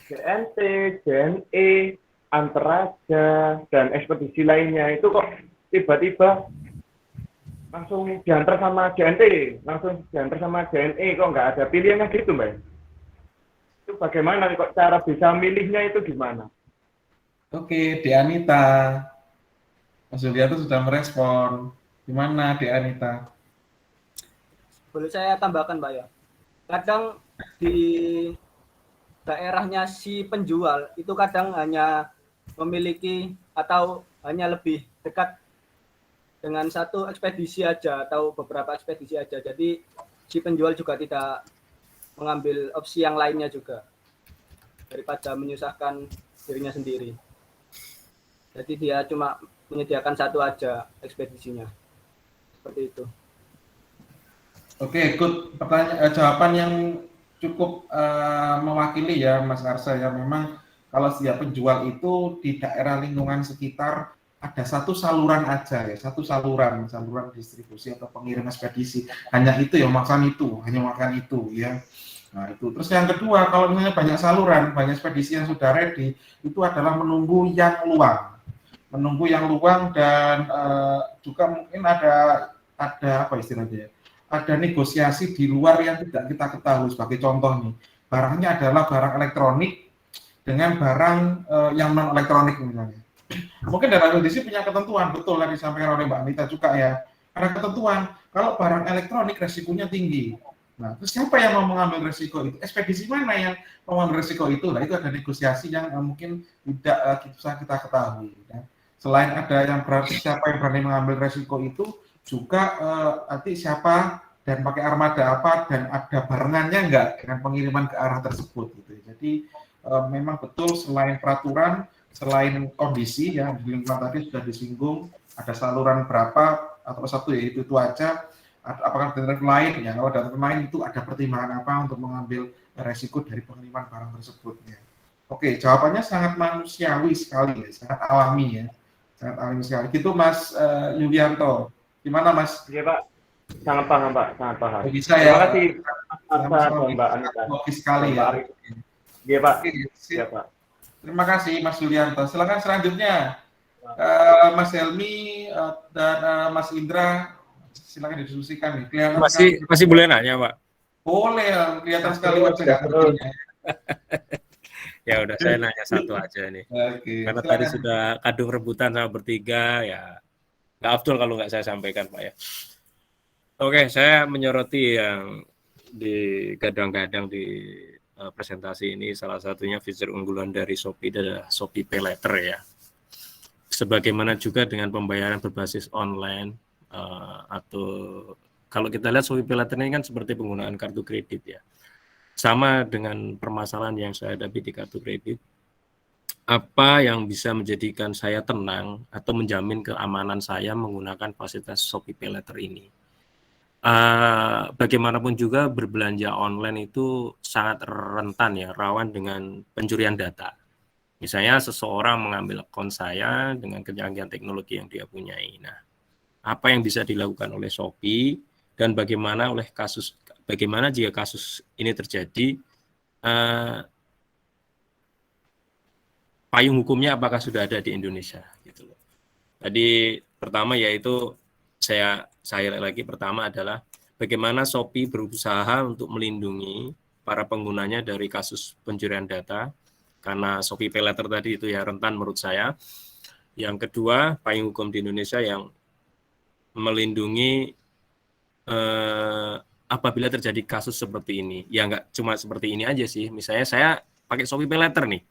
GNT, JNE, Antaraja, dan ekspedisi lainnya. Itu kok tiba-tiba langsung diantar sama JNT, langsung diantar sama JNE, kok nggak ada pilihannya gitu Mbak? Itu bagaimana kok cara bisa milihnya itu gimana? Oke, De Anita. Mas Yulianto sudah merespon. Gimana De Anita? Boleh saya tambahkan Mbak ya? Kadang di daerahnya si penjual itu kadang hanya memiliki atau hanya lebih dekat dengan satu ekspedisi aja atau beberapa ekspedisi aja. Jadi si penjual juga tidak mengambil opsi yang lainnya juga daripada menyusahkan dirinya sendiri. Jadi dia cuma menyediakan satu aja ekspedisinya. Seperti itu. Oke, good. Jawaban yang cukup mewakili ya Mas Arsa ya. Memang kalau setiap penjual itu di daerah lingkungan sekitar ada satu saluran aja ya, satu saluran distribusi atau pengirim ekspedisi. Hanya itu ya, hanya makan itu ya. Nah itu. Terus yang kedua, kalau misalnya banyak saluran, banyak ekspedisi yang sudah ready, itu adalah menunggu yang luang dan juga mungkin ada apa istilahnya ya? Ada negosiasi di luar yang tidak kita ketahui. Sebagai contoh nih, barangnya adalah barang elektronik dengan barang yang non elektronik misalnya. Mungkin dalam kondisi punya ketentuan, betul yang disampaikan oleh Mbak Anita juga ya. Ada ketentuan, kalau barang elektronik resikonya tinggi. Nah, terus siapa yang mau mengambil resiko itu? Ekspedisi mana yang mau mengambil resiko itu? Nah, itu ada negosiasi yang mungkin tidak bisa kita ketahui. Ya. selain ada yang berarti siapa yang berani mengambil resiko itu, juga nanti siapa dan pakai armada apa dan ada barengannya enggak dengan pengiriman ke arah tersebut gitu. Jadi memang betul selain peraturan, selain kondisi ya di lingkungan tadi sudah disinggung ada saluran berapa atau satu ya itu aja, apakah ada lain ya, kalau ada lain itu ada pertimbangan apa untuk mengambil resiko dari pengiriman barang tersebut ya. Oke, jawabannya sangat manusiawi sekali ya, sangat alami ya, sangat alami sekali. Gitu Mas Yulianto, gimana Mas? Iya Pak, sangat paham Pak, sangat paham. Bisa ya. Terima kasih Mbak Anita. Logis sekali ya. Iya Pak. Iya Pak. Terima kasih Mas Yulianto. Silakan selanjutnya Mas Helmi dan Mas Indra, silakan didiskusikan nih. Masih boleh nanya Pak? Boleh, kelihatan sekali wajah ngertinya. Ya udah saya nanya satu aja nih. Karena tadi sudah kadung rebutan sama bertiga ya nggak afdol kalau nggak saya sampaikan Pak ya. Oke, saya menyoroti yang digadang-gadang di presentasi ini, salah satunya fitur unggulan dari Shopee adalah Shopee Pay Later ya. Sebagaimana juga dengan pembayaran berbasis online atau kalau kita lihat Shopee Pay Later ini kan seperti penggunaan kartu kredit ya. Sama dengan permasalahan yang saya hadapi di kartu kredit, apa yang bisa menjadikan saya tenang atau menjamin keamanan saya menggunakan fasilitas Shopee Pay Later ini? Bagaimanapun juga berbelanja online itu sangat rentan ya, rawan dengan pencurian data. Misalnya seseorang mengambil akun saya dengan kecanggihan teknologi yang dia punyai. Nah, apa yang bisa dilakukan oleh Shopee dan bagaimana jika kasus ini terjadi, payung hukumnya apakah sudah ada di Indonesia gitu loh. Tadi pertama yaitu saya lagi pertama adalah bagaimana Shopee berusaha untuk melindungi para penggunanya dari kasus pencurian data, karena Shopee Pay Later tadi itu ya rentan menurut saya. Yang kedua, payung hukum di Indonesia yang melindungi apabila terjadi kasus seperti ini. Ya nggak cuma seperti ini aja sih, misalnya saya pakai Shopee Pay Later nih,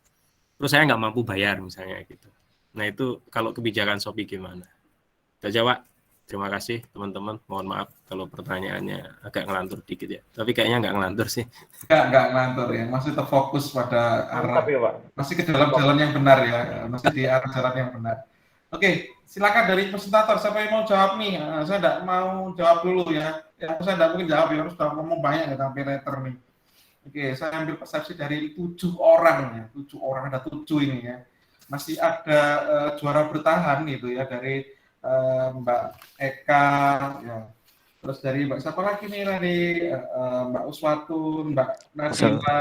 terus saya nggak mampu bayar misalnya gitu. Nah itu kalau kebijakan Shopee gimana? Saya jawab. Terima kasih teman-teman. Mohon maaf kalau pertanyaannya agak ngelantur dikit ya. Tapi kayaknya nggak ngelantur sih. Nggak ngelantur ya. Masih terfokus pada arah. Masih ke dalam jalan yang benar ya. Masih di arah jalan yang benar. Oke, silakan dari presentator. Siapa yang mau jawab nih? Saya nggak mau jawab dulu ya. Saya nggak mungkin jawab ya. Sudah ngomong banyak ya tentang Pay Later nih. Oke, saya ambil persepsi dari 7 orang ya. 7 orang, ada 7 ini ya. Masih ada juara bertahan gitu ya dari Mbak Eka, ya. Terus dari Mbak siapa lagi nih dari Mbak Uswatun, Mbak Nadila,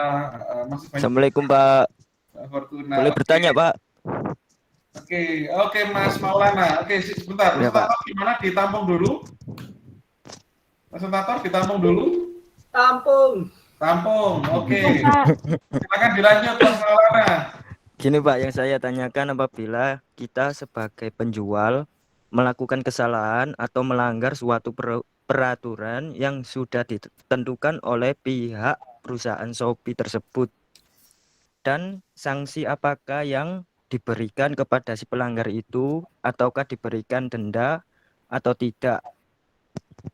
masih banyak. Assalamualaikum Pak. Fortuna. Boleh bertanya Pak? Oke Mas Maulana. Oke sebentar. Ya, Presentator gimana? Ditampung dulu. Presentator ditampung dulu. Tampung. Oke. Silakan dilanjut Mas Maulana. Gini Pak, yang saya tanyakan apabila kita sebagai penjual melakukan kesalahan atau melanggar suatu peraturan yang sudah ditentukan oleh pihak perusahaan Shopee tersebut, dan sanksi apakah yang diberikan kepada si pelanggar itu, ataukah diberikan denda atau tidak,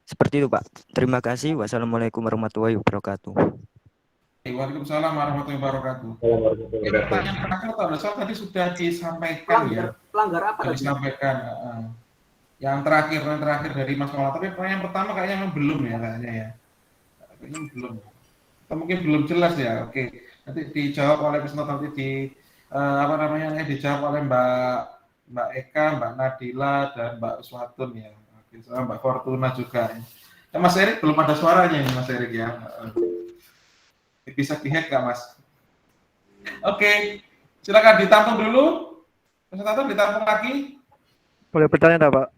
seperti itu Pak. Terima kasih. Wassalamualaikum warahmatullahi wabarakatuh. Waalaikumsalam warahmatullahi wabarakatuh. Pertanyaan terakhir tadi sudah disampaikan ya. Pelanggar apa tadi? Disampaikan. Yang terakhir dari Mas Maulana. Tapi pertanyaan pertama kayaknya memang belum ya kayaknya ya. Kayaknya belum. Atau mungkin belum jelas ya. Oke. Nanti dijawab oleh presentator nanti dijawab oleh Mbak Eka, Mbak Nadila dan Mbak Uswatun ya. Oke, sama Mbak Fortuna juga. Ya, Mas Erik belum ada suaranya ini Mas Erik ya. Bisa di-hack nggak Mas? Oke, silakan ditampung dulu. Presentator ditampung lagi. Boleh bertanya enggak, Pak?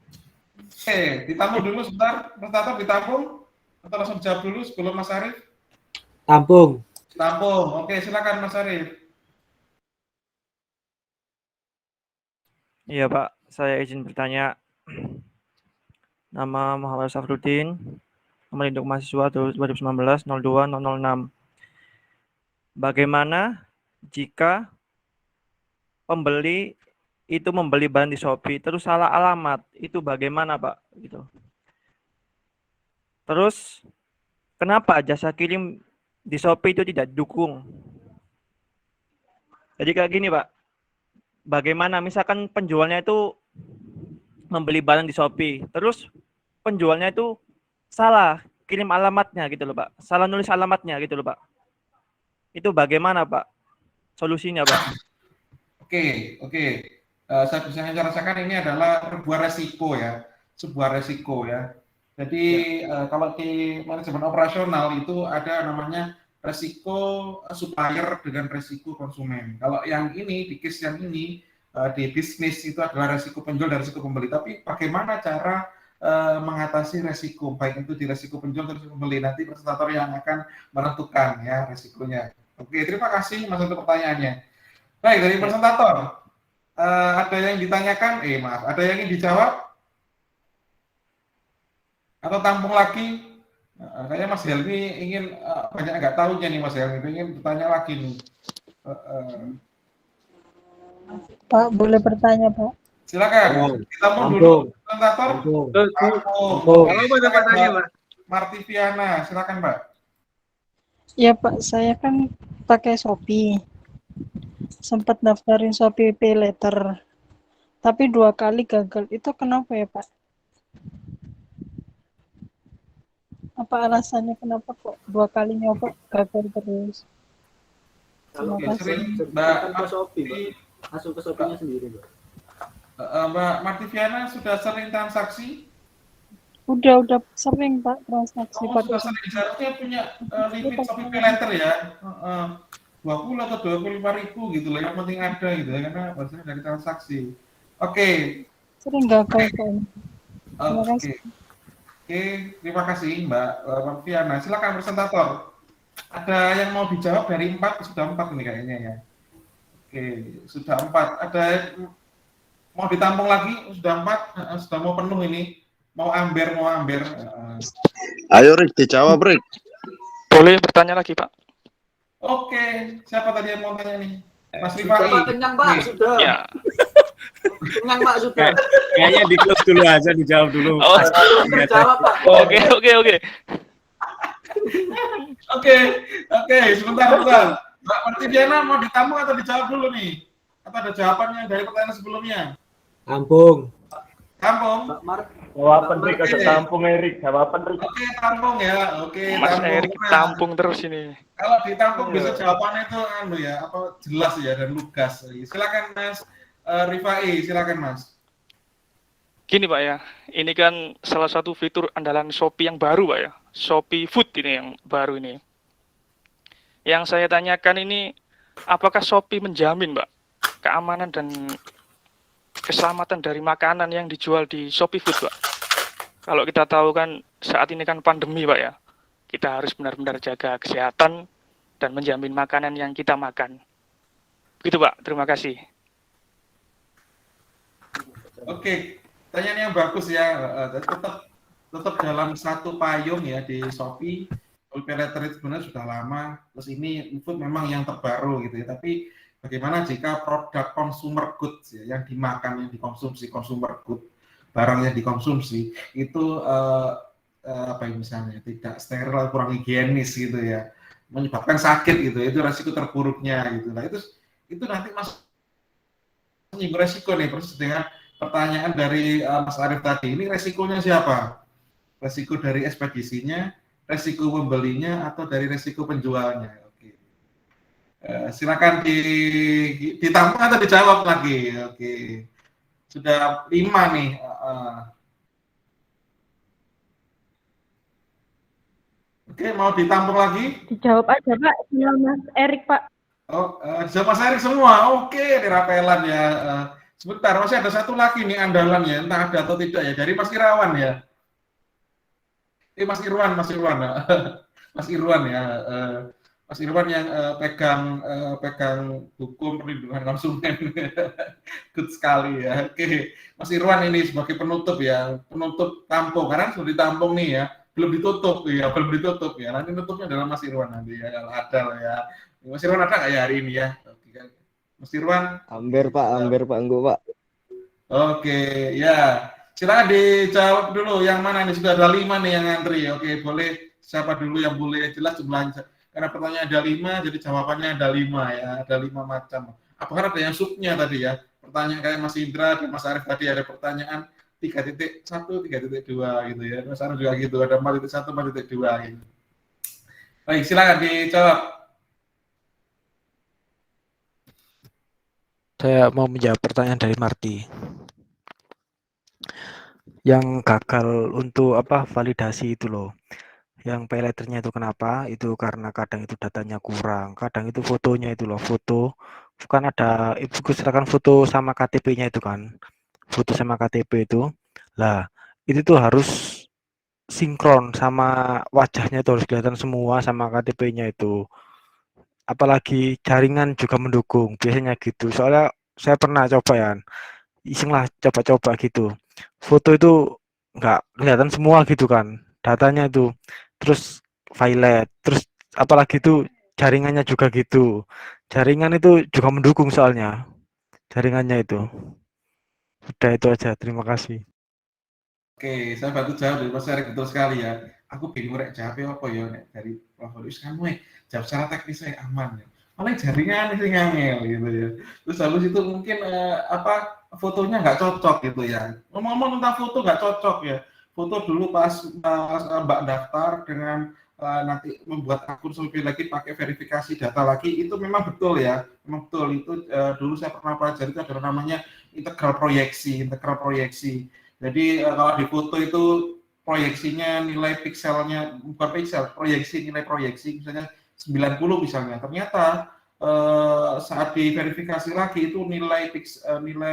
Oke, ditampung dulu sebentar. Presentator ditampung. Atau langsung jawab dulu sebelum Mas Arif? Tampung. Oke, silakan Mas Arif. Iya Pak, saya izin bertanya. Nama Muhammad Safruddin, nomor induk mahasiswa 2019 02 006. Bagaimana jika pembeli itu membeli barang di Shopee terus salah alamat, itu bagaimana Pak? Gitu. Terus kenapa jasa kirim di Shopee itu tidak didukung? Jadi kayak gini Pak, bagaimana misalkan penjualnya itu membeli barang di Shopee, terus penjualnya itu salah kirim alamatnya gitu loh Pak, salah nulis alamatnya gitu loh Pak. Itu bagaimana Pak solusinya Pak? Oke. Saya bisa rasakan ini adalah sebuah resiko ya. Jadi kalau di manajemen operasional itu ada namanya resiko supplier dengan resiko konsumen. Kalau yang ini, di case yang ini, di bisnis itu adalah resiko penjual dan resiko pembeli. Tapi bagaimana cara mengatasi resiko, baik itu di resiko penjual dan resiko pembeli, nanti presentator yang akan menentukan ya resikonya. Oke, terima kasih Mas untuk pertanyaannya. Baik, dari presentator, ada yang ditanyakan? Ada yang ingin dijawab? Atau tampung lagi? Kayaknya Mas Helmi ingin banyak nggak tahunya nih Mas Helmi, ingin bertanya lagi nih. Pak, boleh bertanya Pak? Silakan. Kita mau dulu presentator. Halo, boleh bertanya Pak. Martiviana, silakan Pak. Ya Pak, saya kan pakai Shopee. Sempat daftarin Shopee Pay Later. Tapi 2 kali gagal. Itu kenapa ya Pak? Apa alasannya kenapa kok 2 kali nyoba gagal terus? Terima kasih. Mbak Langsung ke Shopee-nya sendiri, Mbak. Mbak Martiviana sudah sering transaksi? Udah sering Pak transaksi. Sudah sering, seharusnya punya limit Shopee Pay Later ya. 20 atau 25.000 gitu loh, yang penting ada gitu ya, karena bahasanya dari transaksi. Oke. Sering gagal Pak. Oke, terima kasih Mbak Martiviana. Silakan presentator. Ada yang mau dijawab dari 4? Sudah 4 ini kayaknya ya. Oke, sudah 4. Ada mau ditampung lagi? Sudah 4. Sudah mau penuh ini. Mau amber. Ayo Rik, dijawab Rik. Boleh bertanya lagi Pak? Oke, siapa tadi yang mau tanya nih? Mas Rifai. Kenyang Pak, sudah. Ya. Kenyang Pak, sudah. Kayaknya di close dulu aja, dijawab dulu. Oh, dijawab Pak. Oke. Oke, sebentar. Mbak Martiviana mau ditampung atau dijawab dulu nih? Apa ada jawabannya dari pertanyaan sebelumnya? Tampung. Jawaban Rik, ada tampung Erik. Jawaban Rik. Oke, tampung ya. Oke, Mas tampung. Erik tampung terus ini. Kalau ditampung bisa jawabannya itu jelas ya dan lugas. Silakan Mas Rifai, silakan Mas. Gini Pak ya, ini kan salah satu fitur andalan Shopee yang baru Pak ya. Shopee Food ini yang baru ini. Yang saya tanyakan ini, apakah Shopee menjamin Pak keamanan dan keselamatan dari makanan yang dijual di Shopee Food Pak? Kalau kita tahu kan saat ini kan pandemi Pak ya, kita harus benar-benar jaga kesehatan dan menjamin makanan yang kita makan. Begitu Pak, terima kasih. Oke, pertanyaan yang bagus ya. Tetap dalam satu payung ya di Shopee. Pay Later itu sebenarnya sudah lama. Terus ini food memang yang terbaru gitu ya. Tapi bagaimana jika produk consumer goods ya, yang dimakan, yang dikonsumsi, consumer good, barang yang dikonsumsi itu misalnya tidak steril, kurang higienis gitu ya, menyebabkan sakit gitu, itu resiko terburuknya gitu. Nah itu nanti Mas menyinggung resiko nih, persis dengan pertanyaan dari Mas Arief tadi. Ini resikonya siapa? Resiko dari ekspedisinya, resiko pembelinya, atau dari resiko penjualnya? Oke. Silakan ditampung atau dijawab lagi. Oke. Sudah 5 nih. Oke, mau ditampung lagi? Dijawab aja Pak, sama Mas Erik Pak. Dijawab Mas Erik semua. Oke, dirapelan ya. Sebentar, masih ada satu lagi nih andalan ya, entah ada atau tidak ya, dari Mas Irawan ya. Mas Irwan ya. Mas Irwan yang pegang hukum perlindungan konsumen. Good sekali ya. Oke, Mas Irwan ini sebagai penutup ya, penutup tampung, karena sudah ditampung nih ya, belum ditutup ya. Nanti nutupnya adalah Mas Irwan nanti ya, kalau ada lah ya. Mas Irwan ada nggak ya hari ini ya? Mas Irwan? Amber Pak, enggak Pak. Oke, ya. Silakan dijawab dulu. Yang mana nih? Sudah ada 5 nih yang ngantri. Oke, boleh. Siapa dulu yang boleh jelas jumlahnya? Karena pertanyaan ada 5, jadi jawabannya ada 5 ya. Ada 5 macam. Apakah ada yang subnya tadi ya? Pertanyaan kayak Mas Indra dan Mas Arief tadi ada pertanyaan 3.1, 3.2 gitu ya. Mas Arief juga gitu. Ada 4.1, 4.2 gitu. Baik, silakan dijawab. Saya mau menjawab pertanyaan dari Marty. Yang gagal untuk validasi itu loh. Yang pay letternya itu kenapa? Itu karena kadang itu datanya kurang, kadang itu fotonya itu loh, foto kan ada silakan foto sama KTP-nya itu kan. Foto sama KTP itu. Lah, itu tuh harus sinkron sama wajahnya itu harus kelihatan semua sama KTP-nya itu. Apalagi jaringan juga mendukung, biasanya gitu. Soalnya saya pernah coba ya, iseng lah coba-coba gitu. Foto itu nggak kelihatan semua gitu kan, datanya itu. Terus violet, terus apalagi itu jaringannya juga gitu. Jaringan itu juga mendukung soalnya, jaringannya itu. Udah itu aja, terima kasih. Oke, saya bantu jawab dari Mas Erik, betul sekali ya. Aku bingung rek jawabnya apa ya nek dari Prof. Luis kan jawab secara teknis saya aman ya. Malah jaringan sih ngangel gitu ya. Terus habis itu mungkin fotonya nggak cocok gitu ya. Ngomong-ngomong tentang foto nggak cocok ya. Foto dulu pas Mbak daftar dengan nanti membuat akun Shopee lagi pakai verifikasi data lagi itu memang betul ya. Memang betul itu dulu saya pernah pelajari itu ada namanya integral proyeksi. Jadi kalau di foto itu proyeksinya nilai pikselnya bukan piksel, nilai proyeksi misalnya 90 misalnya. Ternyata saat diverifikasi lagi itu nilai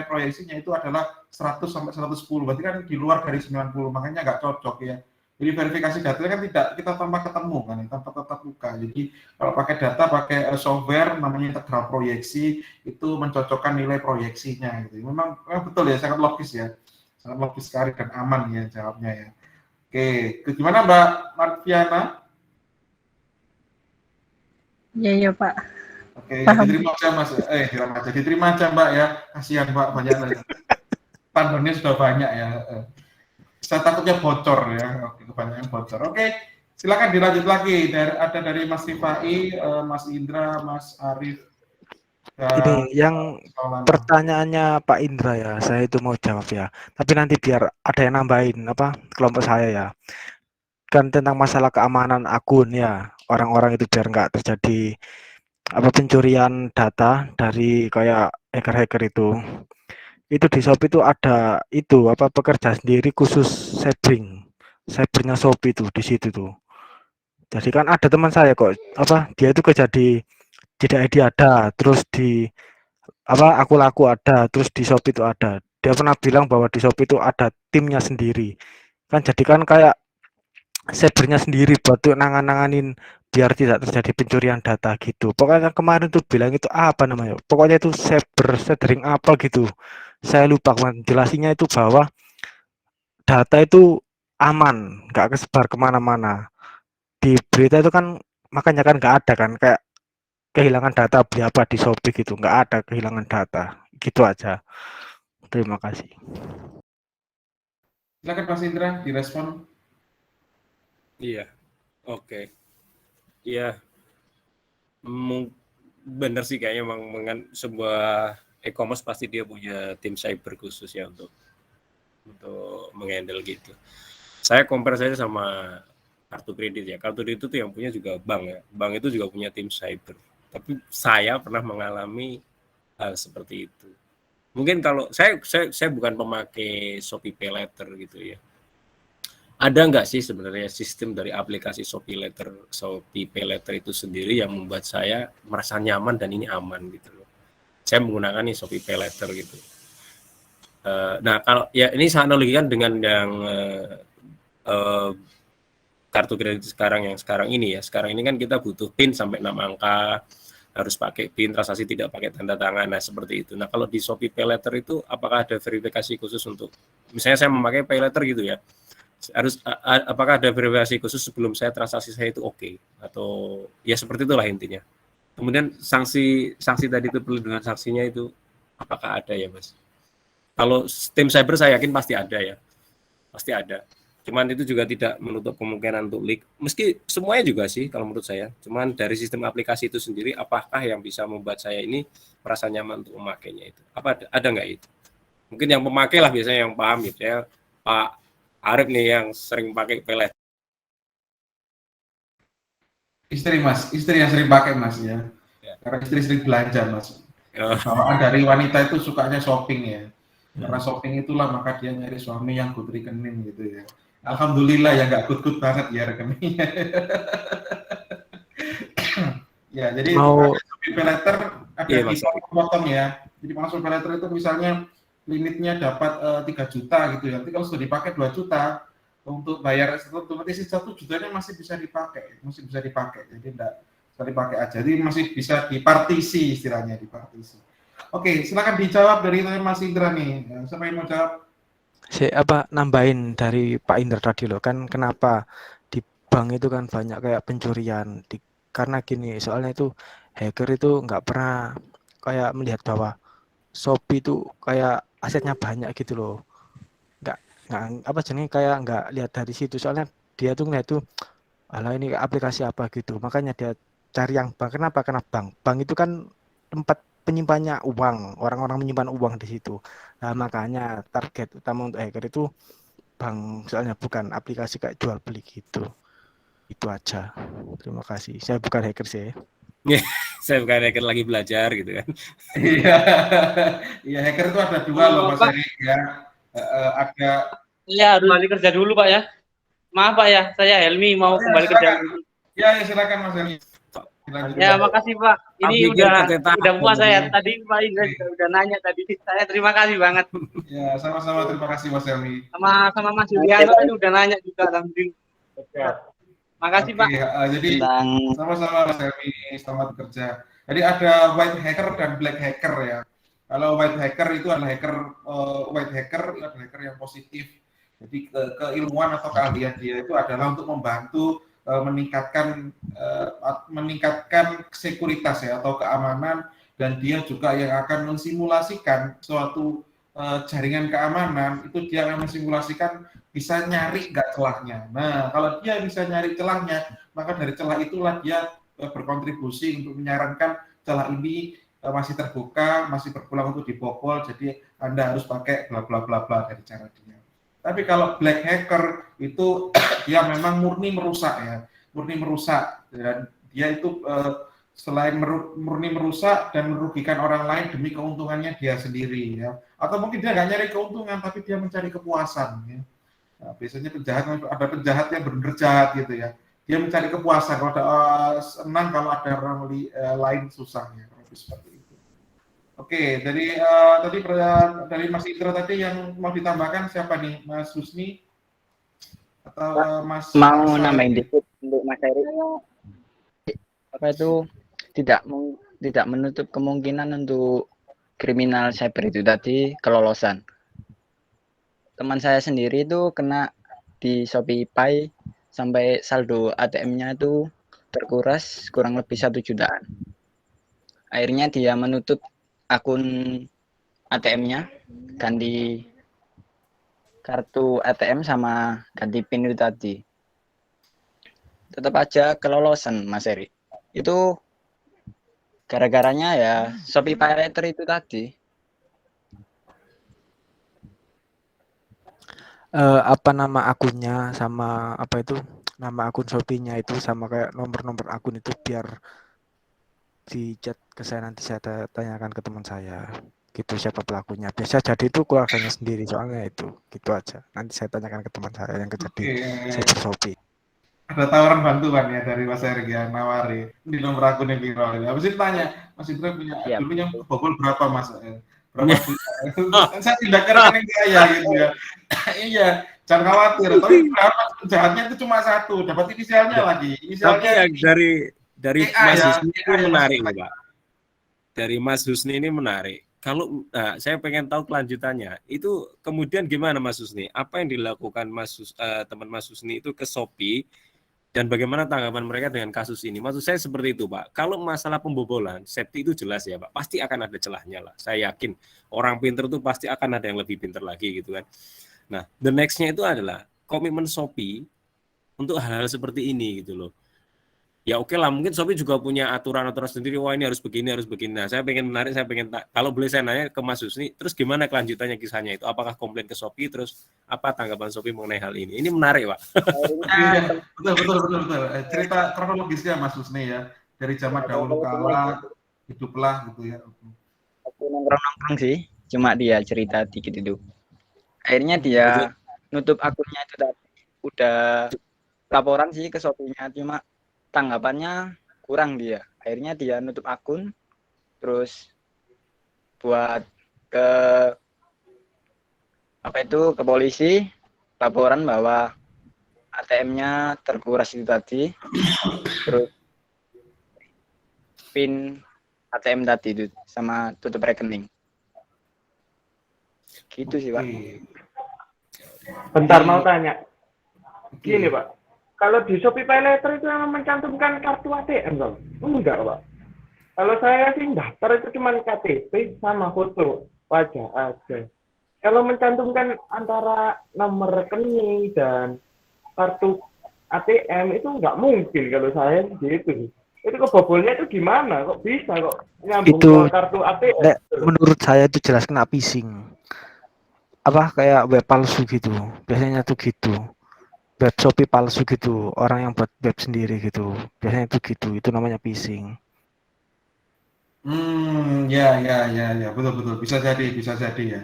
proyeksinya itu adalah 100 sampai 110. Berarti kan di luar dari 90, makanya nggak cocok ya. Jadi verifikasi datanya kan tidak kita tanpa ketemu kan, tanpa tatap muka. Jadi kalau pakai data pakai software namanya integral proyeksi itu mencocokkan nilai proyeksinya gitu. Memang betul ya, sangat logis ya. Sangat logis sekali dan aman ya jawabnya ya. Oke, gimana Mbak Marviana? Iya Pak. Oke, diterima aja Mas. Diterima aja Mbak ya. Kasihan Mbak, banyak tandonnya sudah banyak ya. Saya takutnya bocor ya. Oke, kebanyakan bocor. Oke, silakan dilanjut lagi. Ada dari Mas Rifai, Mas Indra, Mas Arief. Ini yang pertanyaannya Pak Indra ya, saya itu mau jawab ya. Tapi nanti biar ada yang nambahin kelompok saya ya. Kan tentang masalah keamanan akun ya, orang-orang itu biar nggak terjadi pencurian data dari kayak hacker-hacker itu. Itu di Shopee itu ada itu pekerja sendiri khusus cybernya Shopee itu di situ tuh. Jadi kan ada teman saya kok dia itu kerja di ID ada, terus di aku laku ada, terus di Shopee itu ada. Dia pernah bilang bahwa di Shopee itu ada timnya sendiri. Kan jadi kan kayak cybernya sendiri buat nanganin biar tidak terjadi pencurian data gitu. Pokoknya kemarin tuh bilang itu apa namanya? Pokoknya itu shadering apa gitu. Saya lupa jelasinnya itu bahwa data itu aman, nggak kesebar kemana-mana. Di berita itu kan makanya kan nggak ada kan kayak kehilangan data beli apa di Shopee gitu, nggak ada kehilangan data. Gitu aja. Terima kasih. Silakan Mas Indra direspon. Iya, oke. Iya, benar sih kayaknya memang sebuah e-commerce pasti dia punya tim cyber khusus ya untuk menghandle gitu. Saya compare saja sama kartu kredit ya. Kartu kredit itu yang punya juga bank ya. Bank itu juga punya tim cyber. Tapi saya pernah mengalami hal seperti itu. Mungkin kalau saya bukan pemakai Shopee Pay Later gitu ya. Ada nggak sih sebenarnya sistem dari aplikasi Shopee Pay Later itu sendiri yang membuat saya merasa nyaman dan ini aman gitu loh. Saya menggunakan nih Shopee Pay Later gitu. Nah kalau ya ini saya analogikan dengan yang kartu kredit yang sekarang ini ya. Sekarang ini kan kita butuh PIN sampai 6 angka, harus pakai PIN, transaksi tidak pakai tanda tangan, nah seperti itu. Nah kalau di Shopee Pay Later itu apakah ada verifikasi khusus untuk, misalnya saya memakai Pay Later gitu ya, apakah ada verifikasi khusus sebelum transaksi saya itu oke, atau ya seperti itulah intinya. Kemudian sanksi tadi itu perlindungan saksinya itu apakah ada ya Mas? Kalau tim cyber saya yakin pasti ada ya, pasti ada. Cuman itu juga tidak menutup kemungkinan untuk leak. Meski semuanya juga sih kalau menurut saya. Cuman dari sistem aplikasi itu sendiri, apakah yang bisa membuat saya ini merasa nyaman untuk memakainya itu? Apa ada nggak itu? Mungkin yang pemakai lah biasanya yang paham gitu ya. Pak Arif nih yang sering pakai pelet. Istri mas, istri yang sering pakai mas ya. Karena istri sering belanja mas. Bawaan dari wanita itu sukanya shopping ya. Karena shopping itulah maka dia nyari suami yang good rekening gitu ya. Alhamdulillah ya nggak good banget ya rekeningnya. Ya jadi pay letter ada potong ya. Jadi masuk pay letter itu misalnya limitnya dapat 3 juta gitu ya. Nanti kalau sudah dipakai 2 juta untuk bayar otomatis 1 jutanya masih bisa dipakai, Jadi enggak bisa dipakai aja. Jadi masih bisa dipartisi istilahnya, dipartisi. Oke, silakan dijawab dari Mas Indra nih. Siapa yang mau jawab? Nambahin dari Pak Indra tadi loh, kan kenapa di bank itu kan banyak kayak pencurian karena gini, soalnya itu hacker itu nggak pernah kayak melihat bahwa Shopee itu kayak asetnya banyak gitu loh, nggak kayak nggak lihat dari situ, soalnya dia tuh ngeliat tuh alah ini aplikasi apa gitu, makanya dia cari yang bank. Kenapa? Karena bank itu kan tempat penyimpannya uang, orang-orang menyimpan uang di situ. Nah, makanya target utama untuk hacker itu bank, soalnya bukan aplikasi kayak jual beli gitu. Itu aja. Terima kasih. Saya bukan hacker sih. Saya bukan hacker, lagi belajar gitu kan. Iya, hacker itu ada 2 loh Mas Erik ya. Ada. Iya, harus kembali kerja dulu Pak ya. Maaf Pak ya, saya Helmi mau kembali kerja dulu. Ya, silakan Mas Helmi. Ya, makasih Pak. Ini udah puas saya. Tadi Pak Indra udah nanya tadi. Saya terima kasih banget. Ya, sama-sama terima kasih Mas Helmi. Sama Mas Yuliano tadi udah nanya juga, alhamdulillah. Makasih Pak. Jadi sama-sama Mas Helmi, selamat bekerja. Jadi ada white hacker dan black hacker ya. Kalau white hacker itu adalah white hacker itu adalah hacker yang positif. Jadi keilmuan atau keahlian dia itu adalah untuk membantu meningkatkan sekuritas ya atau keamanan, dan dia juga yang akan mensimulasikan suatu jaringan keamanan. Itu dia akan mensimulasikan bisa nyari nggak celahnya. Nah, kalau dia bisa nyari celahnya, maka dari celah itulah dia berkontribusi untuk menyarankan celah ini masih terbuka, masih berpeluang untuk dibobol, jadi Anda harus pakai bla bla bla bla dari cara dia. Tapi kalau black hacker itu dia memang murni merusak ya, dan dia itu selain murni merusak dan merugikan orang lain demi keuntungannya dia sendiri ya, atau mungkin dia nggak nyari keuntungan tapi dia mencari kepuasan ya. Nah, biasanya ada penjahat yang benar jahat gitu ya, dia mencari kepuasan, kalau ada senang kalau ada orang lain susah ya, seperti itu. Oke, dari tadi dari Mas Indra tadi yang mau ditambahkan siapa nih, Mas Husni atau Mas? Mau nambahin dikit untuk Mas Erik. Apa itu tidak menutup kemungkinan untuk kriminal cyber itu tadi kelolosan. Teman saya sendiri itu kena di Shopee Pay sampai saldo ATM-nya itu terkuras kurang lebih 1 jutaan. Akhirnya dia menutup akun ATM-nya, ganti kartu ATM sama ganti PIN itu tadi. Tetap aja kelolosan Mas Eri. Itu gara-garanya ya Shopee Pay Later itu tadi. Apa nama akunnya sama apa itu nama akun Shopee-nya itu sama kayak nomor-nomor akun itu, biar di chat ke saya, nanti saya tanyakan ke teman saya gitu siapa pelakunya. Biasa jadi itu keluarganya sendiri, soalnya itu gitu aja. Nanti saya tanyakan ke teman saya yang kejadian cyber Shopee. Ada tawaran bantuan ya dari Mas Erik ya, nawari di nomor akunnya Biro ya. Habis itu tanya, Mas Indra punya dulu yang kebobol berapa Mas? Berapa juta? Saya tidak kira rekening saya gitu ya. Iya, jangan khawatir. Tapi berapa jahatnya itu cuma 1, dapat inisialnya lagi. Inisialnya dari Mas Husni ini menarik, Pak. Dari Mas Husni ini menarik. Kalau saya pengen tahu kelanjutannya, itu kemudian gimana Mas Husni? Apa yang dilakukan teman Mas Husni itu ke Shopee Dan bagaimana tanggapan mereka dengan kasus ini? Maksud saya seperti itu, Pak. Kalau masalah pembobolan, safety itu jelas ya, Pak. Pasti akan ada celahnya lah. Saya yakin orang pinter itu pasti akan ada yang lebih pinter lagi gitu kan. Nah, the next-nya itu adalah komitmen Shopee untuk hal-hal seperti ini gitu loh. Ya oke lah, mungkin Shopee juga punya aturan-aturan sendiri, wah ini harus begini, harus begini. Nah, saya pengen menarik, kalau boleh saya nanya ke Mas Husni, terus gimana kelanjutannya kisahnya itu? Apakah komplain ke Shopee, terus apa tanggapan Shopee mengenai hal ini? Ini menarik, Pak. Iya, betul. Cerita kronologisnya Mas Husni ya, dari zaman dahulu kala, hiduplah gitu ya. Aku nongkrong-nongkrong sih, cuma dia cerita dikit itu. Akhirnya dia nutup akunnya itu tadi. Udah laporan sih ke Shopee-nya, cuma tanggapannya kurang dia. Akhirnya dia nutup akun, terus buat ke ke polisi, laporan bahwa ATM-nya terkuras itu tadi, terus PIN ATM tadi itu sama tutup rekening. Gitu sih, Pak. Bentar mau tanya. Gini, Pak. Kalau di Shopee Pay Later itu memang mencantumkan kartu ATM, dong? Enggak, Pak. Kalau saya sih daftar itu cuma KTP sama foto wajah aja. Kalau mencantumkan antara nomor rekening dan kartu ATM itu nggak mungkin kalau saya gitu. Itu kebobolnya itu gimana? Kok bisa kok nyambung Itu ke kartu ATM? menurut saya itu jelas kena phishing. Apa kayak web palsu gitu. Biasanya tuh gitu. Web Shopee palsu gitu. Orang yang buat web sendiri gitu. Biasanya itu gitu. Itu namanya phishing. Ya, betul. Bisa jadi ya.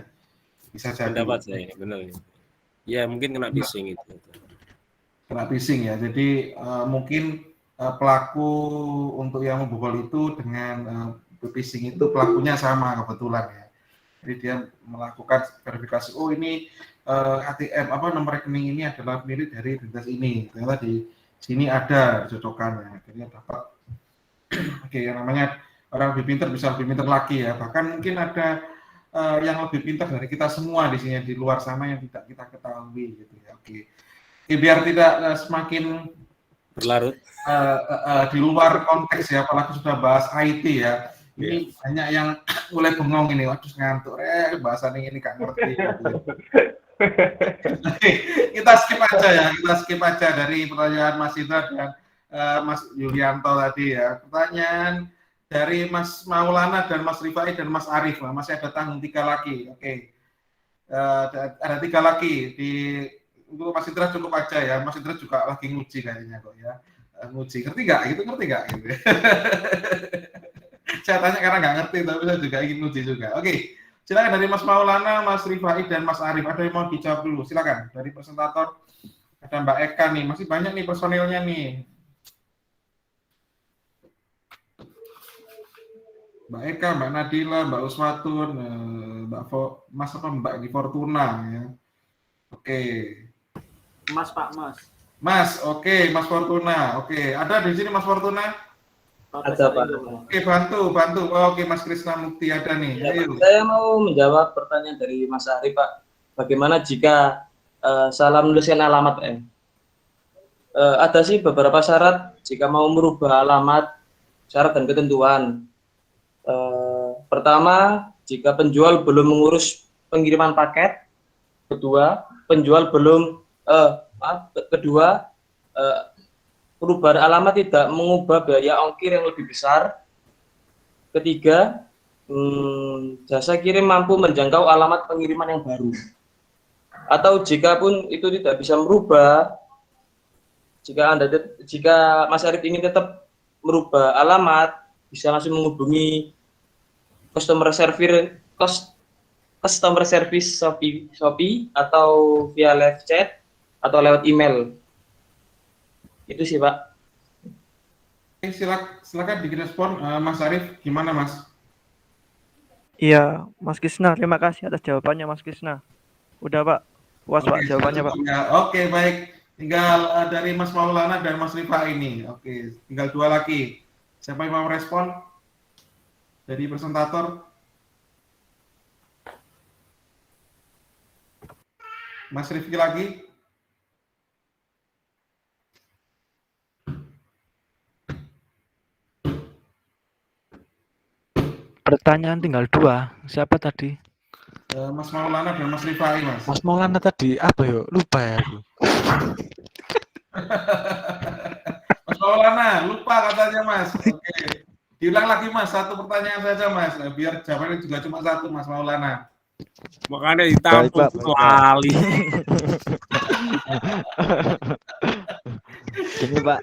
Bisa jadi. Pendapat saya ini benar ini. Ya mungkin kena phishing itu. Kena phishing ya. Jadi mungkin pelaku untuk yang membobol itu dengan phishing itu pelakunya sama kebetulan ya. Jadi dia melakukan verifikasi. Oh ini ATM nomor rekening ini adalah milik dari identitas ini. Ternyata di sini ada cocokannya. Akhirnya dapat. Oke, yang namanya orang lebih pintar bisa lebih pintar lagi ya. Bahkan mungkin ada yang lebih pintar dari kita semua di sini di luar sana yang tidak kita ketahui gitu ya. Oke, biar tidak semakin berlarut di luar konteks ya, apalagi sudah bahas IT ya. Ini banyak yang mulai bengong ini, waduh ngantuk, bahasa ini gak ngerti. Gitu. Kita skip aja dari pertanyaan Mas Indra dan Mas Yulianto tadi ya. Pertanyaan dari Mas Maulana dan Mas Rifai dan Mas Arif, masih ada tanggung 3 lagi. Oke. Ada 3 lagi untuk Mas Indra cukup aja ya. Mas Indra juga lagi nguji kayaknya kok ya. Nguji, ngerti nggak? Gitu. Saya tanya karena nggak ngerti, tapi saya juga ingin nguji juga. Oke, silakan dari Mas Maulana, Mas Rifai dan Mas Arif. Ada yang mau dijawab dulu? Silakan. Dari presentator ada Mbak Eka nih. Masih banyak nih personilnya nih. Mbak Eka, Mbak Nadila, Mbak Uswatun, Mbak Di Fortuna ya. Oke. Mas, oke, Mas Fortuna. Oke, ada di sini Mas Fortuna? Ada, Pak. Oke, bantu. Oke, Mas Krisna Mukti ada nih. Ya, Ayo. saya mau menjawab pertanyaan dari Mas Arif, Pak. Bagaimana jika salah menuliskan alamat, Pak? Ada sih beberapa syarat jika mau merubah alamat, syarat dan ketentuan. Pertama, jika penjual belum mengurus pengiriman paket. Kedua, perubahan alamat tidak mengubah biaya ongkir yang lebih besar. Ketiga, jasa kirim mampu menjangkau alamat pengiriman yang baru. Atau jika pun itu tidak bisa merubah, jika Mas Arif ingin tetap merubah alamat, bisa langsung menghubungi customer service Shopee atau via live chat atau lewat email. Itu sih, Pak. Silakan direspon Mas Arif, gimana Mas? Iya, Mas Krisna, terima kasih atas jawabannya Mas Krisna. Udah, Pak. Puas, Pak, jawabannya, Pak. Oke, baik. Tinggal dari Mas Maulana dan Mas Rifa ini. Oke, tinggal 2 lagi. Siapa yang mau respon? Dari presentator? Mas Rifki lagi? pertanyaan tinggal 2. Siapa tadi? Mas Maulana dan Mas Rifai, Mas. Mas Maulana tadi apa yo? Lupa ya aku. Mas Maulana, lupa katanya Mas. Oke. Diulang lagi Mas, 1 pertanyaan saja Mas. Biar jawabannya juga cuma 1 Mas Maulana. Makanya ditampung kali. Gini Pak,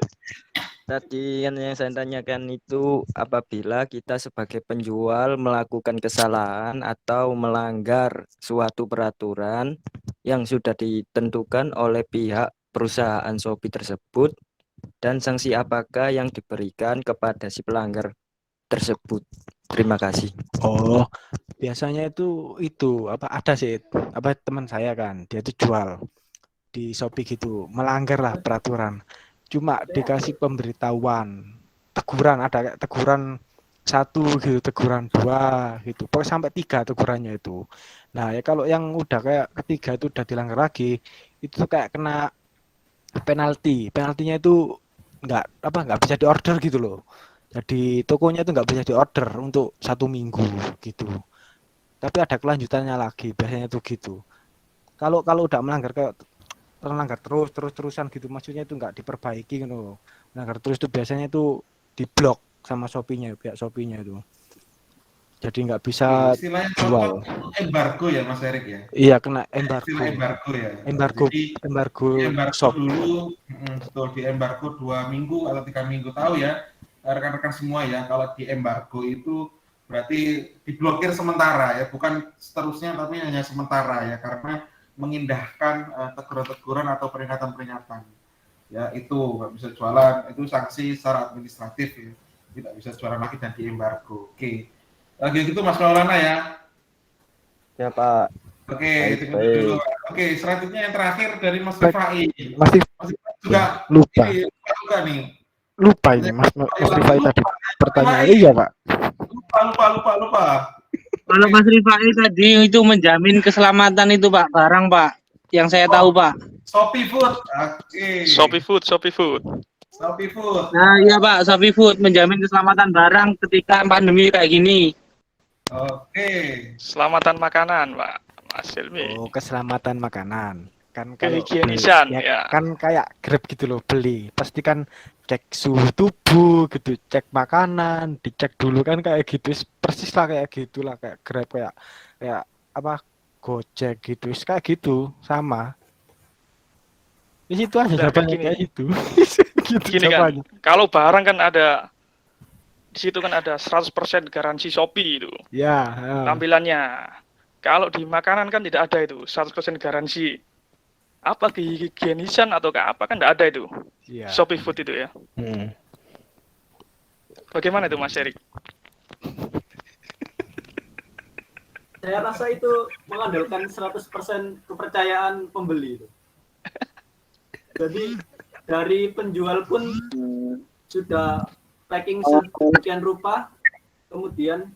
tadi yang saya tanyakan itu apabila kita sebagai penjual melakukan kesalahan atau melanggar suatu peraturan yang sudah ditentukan oleh pihak perusahaan Shopee tersebut, dan sanksi apakah yang diberikan kepada si pelanggar tersebut. Terima kasih. Oh, biasanya itu apa ada sih apa teman saya kan, dia itu jual di Shopee gitu, melanggar lah peraturan. Cuma dikasih pemberitahuan, teguran, ada kayak teguran 1 gitu, teguran 2 gitu. Pokoknya sampai 3 tegurannya itu. Nah, ya kalau yang udah kayak ketiga itu udah dilanggar lagi, itu tuh kayak kena penalti. Penaltinya itu nggak bisa diorder gitu loh. Jadi tokonya itu nggak bisa diorder untuk 1 minggu gitu. Tapi ada kelanjutannya lagi, biasanya itu gitu. Kalau udah melanggar terus-terusan gitu, maksudnya itu nggak diperbaiki gitu. Melanggar terus itu biasanya itu diblok sama Shopee-nya, pihak Shopee-nya itu. Jadi nggak bisa Istilahnya jual. embargo ya Mas Erik ya? Iya, kena embargo. Istilah embargo ya. Embargo shop. Dulu, betul, di embargo 2 minggu atau 3 minggu, tahu ya rekan-rekan semua ya, kalau di embargo itu berarti diblokir sementara ya, bukan seterusnya tapi hanya sementara ya, karena mengindahkan teguran-teguran atau peringatan-peringatan. Ya itu nggak bisa jualan, itu sanksi secara administratif ya, tidak bisa jualan lagi dan di embargo. Oke, lagi gitu Mas Maulana ya. Ya Pak. Oke, itu dulu. Oke, selanjutnya yang terakhir dari Mas Rifai. Masih juga lupa. Ini juga nih. Lupa ini Mas Rifai tadi pertanyaan. Iya Pak. Lupa. Kalau Mas Rifai tadi itu menjamin keselamatan itu Pak, barang Pak, yang saya tahu Pak. Shopee Food. Oke. Shopee Food. Nah iya Pak, Shopee Food menjamin keselamatan barang ketika pandemi kayak gini. Oke. Selamatan makanan Pak, Mas Hilmi. Oh, keselamatan makanan. Kan kalau kehigienisan ya, kan kayak Grab gitu loh, beli pasti kan cek suhu tubuh gitu, cek makanan, dicek dulu kan kayak gitu, persis lah kayak gitulah, kayak Grab, kayak apa Gojek gitu, kayak gitu sama. Di situ aja jawabannya kayak itu. Gitu gini kan, kalau barang kan ada di situ kan ada 100% garansi Shopee itu. Ya. Tampilannya. Kalau di makanan kan tidak ada itu 100% garansi. Apa kehigienisan atau apa kan tidak ada itu. Ya. Shopee Food itu ya. Bagaimana itu Mas Erik? Saya rasa itu mengandalkan 100% kepercayaan pembeli itu. Jadi dari penjual pun sudah packing sedemikian rupa, kemudian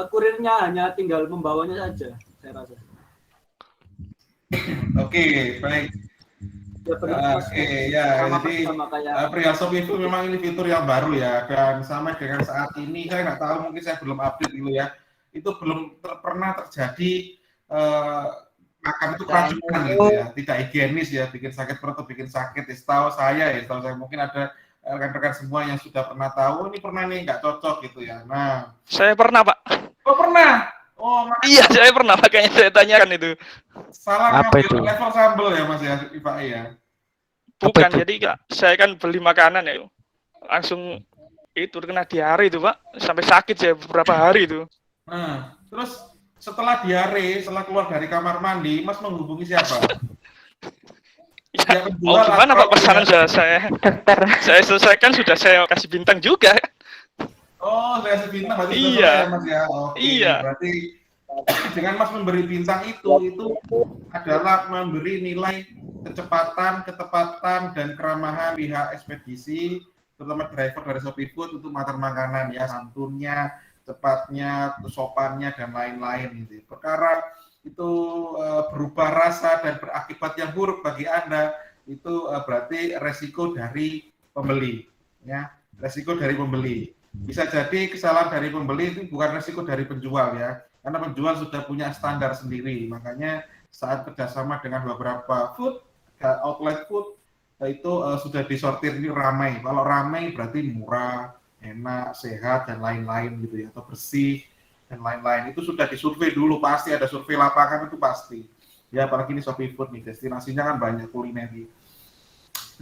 kurirnya hanya tinggal membawanya saja, saya rasa. Oke, baik. Ya, jadi perihal Shopee itu memang ini fitur yang baru ya, dan sama dengan saat ini saya nggak tahu, mungkin saya belum update dulu ya, itu belum pernah terjadi makan itu keracunan gitu ya, tidak higienis ya, bikin sakit perut atau bikin sakit. Setahu saya mungkin ada rekan-rekan semua yang sudah pernah tahu, ini pernah nih nggak cocok gitu ya. Nah, saya pernah Pak. Oh pernah? Oh iya saya pernah, makanya saya tanyakan itu. Salah ngambil level sambel ya Mas ya, Pak ya? Bukan, jadi saya kan beli makanan ya, langsung itu kena diare itu Pak, sampai sakit saya beberapa hari itu. Nah, terus setelah diare, setelah keluar dari kamar mandi, Mas menghubungi siapa? Ya, gimana Pak pesanan saya? Dokter. Saya selesaikan, sudah saya kasih bintang juga. Oh, saya kasih bintang berarti iya. Ya, Mas ya. Oke, iya. Berarti dengan Mas memberi bintang itu adalah memberi nilai kecepatan, ketepatan, dan keramahan pihak ekspedisi, terutama driver dari Shopee Food untuk mengantar makanan ya, santunnya, cepatnya, sopannya, dan lain-lain gitu. Perkara itu berubah rasa dan berakibat yang buruk bagi Anda, itu berarti resiko dari pembeli ya, resiko dari pembeli. Bisa jadi kesalahan dari pembeli itu bukan resiko dari penjual ya, karena penjual sudah punya standar sendiri. Makanya saat kerjasama dengan beberapa outlet food itu sudah disortir ini ramai. Kalau ramai berarti murah, enak, sehat dan lain-lain gitu ya, atau bersih dan lain-lain. Itu sudah disurvei dulu, pasti ada survei lapangan itu pasti. Ya apalagi ini Shopee Food nih, destinasinya kan banyak kulineri.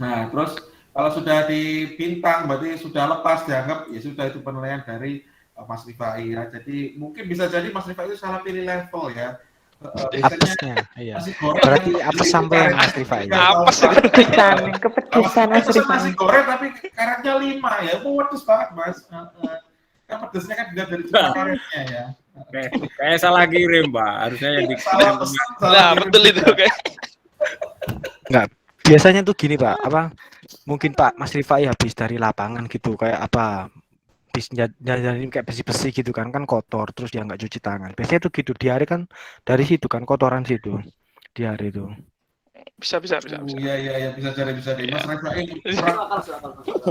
Nah terus kalau sudah dibintang berarti sudah lepas dianggap ya sudah itu penilaian dari Mas Rifai ya. Jadi mungkin bisa jadi Mas Rifai itu salah pilih level ya. Apesnya, iya. Nasi goreng Berarti apes sampai Mas Rifai. Apes Kepedisan Mas Rifai. Nasi goreng tapi karetnya 5 ya. Pedes banget Mas. Kan pedesnya kan juga dari karetnya ya. Kayak salah kirim, Pak. Harusnya yang salah pesan. Nah, betul itu kayak. Enggak, biasanya tuh gini Pak, apa mungkin Pak Mas Rifai habis dari lapangan gitu kayak apa habis jajanin kayak besi-besi gitu kan kotor terus dia nggak cuci tangan. Biasanya tuh gitu di hari kan dari situ kan kotoran situ di hari itu. Bisa. Iya bisa jadi. Mas Rifai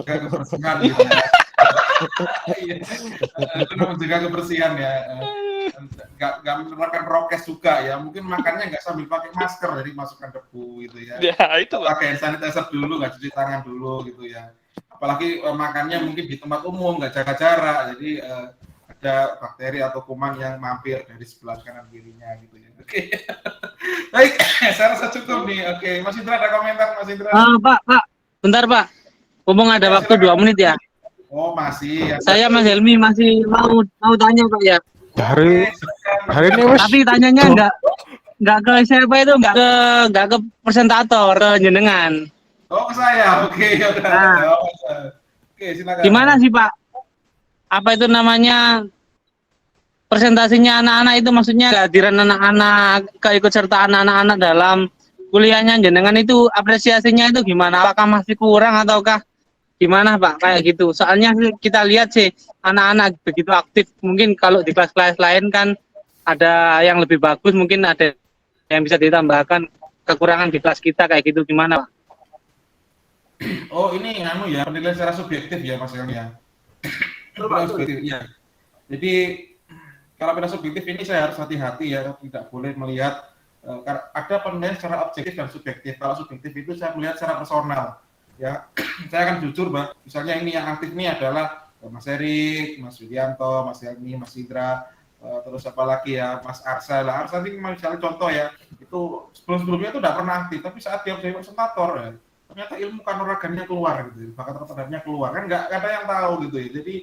jaga kebersihan gitu. Itu menjaga kebersihan ya. Nggak menerapkan prokes juga ya, mungkin makannya nggak sambil pakai masker jadi masukkan debu gitu ya. Ya itu pakai hand sanitizer dulu, nggak cuci tangan dulu gitu ya. Apalagi makannya mungkin di tempat umum nggak jaga jarak, jadi ada bakteri atau kuman yang mampir dari sebelah kanan kirinya gitu ya. Oke. Baik, saya rasa cukup nih. Oke, Mas Indra ada komentar Mas Indra? Pak, bentar Pak. Ngomong ada waktu 2 menit ya. Oh masih. Ya. Saya Mas Helmi masih mau tanya Pak ya. Hari ini wes. Tapi tanyanya enggak ke siapa itu, enggak ke presentator, ke jenengan. Oh ke saya, oke ya udah. Nah, oke silakan. Gimana sih Pak? Apa itu namanya presentasinya anak-anak itu maksudnya kehadiran anak-anak, keikutsertaan anak-anak dalam kuliahnya jenengan itu apresiasinya itu gimana? Apakah masih kurang ataukah gimana Pak kayak gitu? Soalnya kita lihat sih anak-anak begitu aktif, mungkin kalau di kelas-kelas lain kan ada yang lebih bagus, mungkin ada yang bisa ditambahkan kekurangan di kelas kita kayak gitu, gimana Pak? Oh ini ya penilaian secara subjektif ya Mas Helmi ya. Subjektif ya. Jadi kalau penilaian subjektif ini saya harus hati-hati ya, tidak boleh melihat ada penilaian secara objektif dan subjektif. Kalau subjektif itu saya melihat secara personal. Ya, saya akan jujur, Mbak. Misalnya ini yang aktif ini adalah Mas Erik, Mas Widianto, Mas Helmi, Mas Indra, terus apa lagi ya, Mas Arsa. Lah, Arsa ini misalnya contoh ya, itu sebelum-sebelumnya itu tidak pernah aktif, tapi saat dia menjadi presentator ya, ternyata ilmu kanuragannya keluar gitu, bakat terhadapnya keluar, kan nggak ada yang tahu gitu ya. Jadi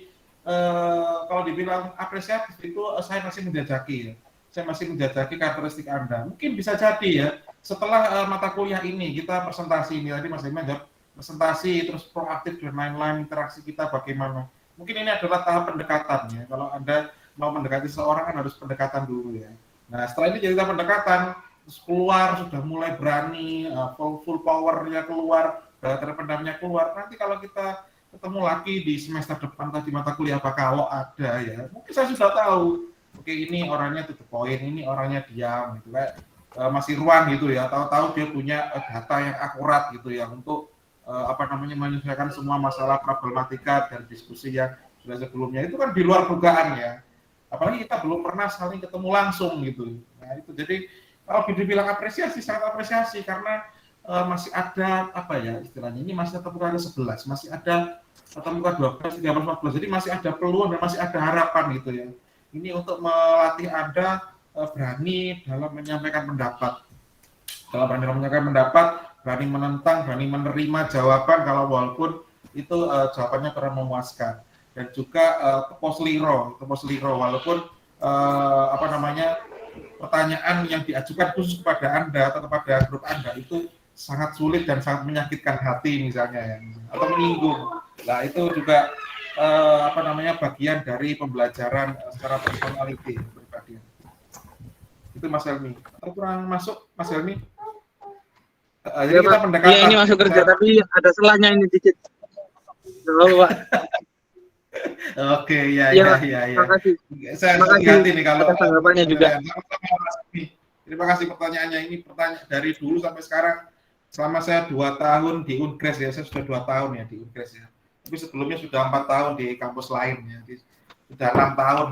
kalau dibilang apresiatif itu saya masih menjajaki ya. Saya masih menjajaki karakteristik Anda. Mungkin bisa jadi ya, setelah mata kuliah ini kita presentasi ini tadi Mas Helmi jawab presentasi, terus proaktif dan lain-lain, interaksi kita bagaimana. Mungkin ini adalah tahap pendekatan ya. Kalau Anda mau mendekati seseorang kan harus pendekatan dulu ya. Nah setelah ini jadi tahap pendekatan, terus keluar, sudah mulai berani, full powernya keluar, terpendamnya keluar. Nanti kalau kita ketemu lagi di semester depan tadi mata kuliah apa kalau ada ya, mungkin saya sudah tahu, oke ini orangnya to the point, ini orangnya diam gitu kayak Mas Irwan gitu ya, tahu-tahu dia punya data yang akurat gitu ya untuk menyelesaikan semua masalah problematika dan diskusi yang sudah sebelumnya itu kan di luar dugaan ya. Apalagi kita belum pernah saling ketemu langsung gitu. Nah itu jadi kalau dibilang apresiasi, sangat apresiasi karena masih ada istilahnya ini masih tetap muka 11, masih ada tatap muka 12, 13, 14. Jadi masih ada peluang dan masih ada harapan gitu ya. Ini untuk melatih Anda berani dalam menyampaikan pendapat. Dalam menyampaikan pendapat, berani menentang, berani menerima jawaban kalau walaupun itu jawabannya kurang memuaskan. Dan juga tepos liro walaupun pertanyaan yang diajukan khusus kepada Anda atau kepada grup Anda itu sangat sulit dan sangat menyakitkan hati misalnya ya, atau menyinggung. Nah itu juga bagian dari pembelajaran secara personality pribadi. Itu Mas Helmi. Atau kurang masuk Mas Helmi? Jadi kita pendekatan. Iya ini masuk kerja tapi ada selahnya ini dikit. Pak. Oke, ya. Makasih. Saya hati nih kalau tanggapannya juga. Terima kasih pertanyaannya. Ini pertanyaan dari dulu sampai sekarang. Selama saya 2 tahun di Unkres ya, saya sudah 2 tahun ya di Unkres ya. tapi sebelumnya sudah 4 tahun di kampus lain ya. Sudah 6 tahun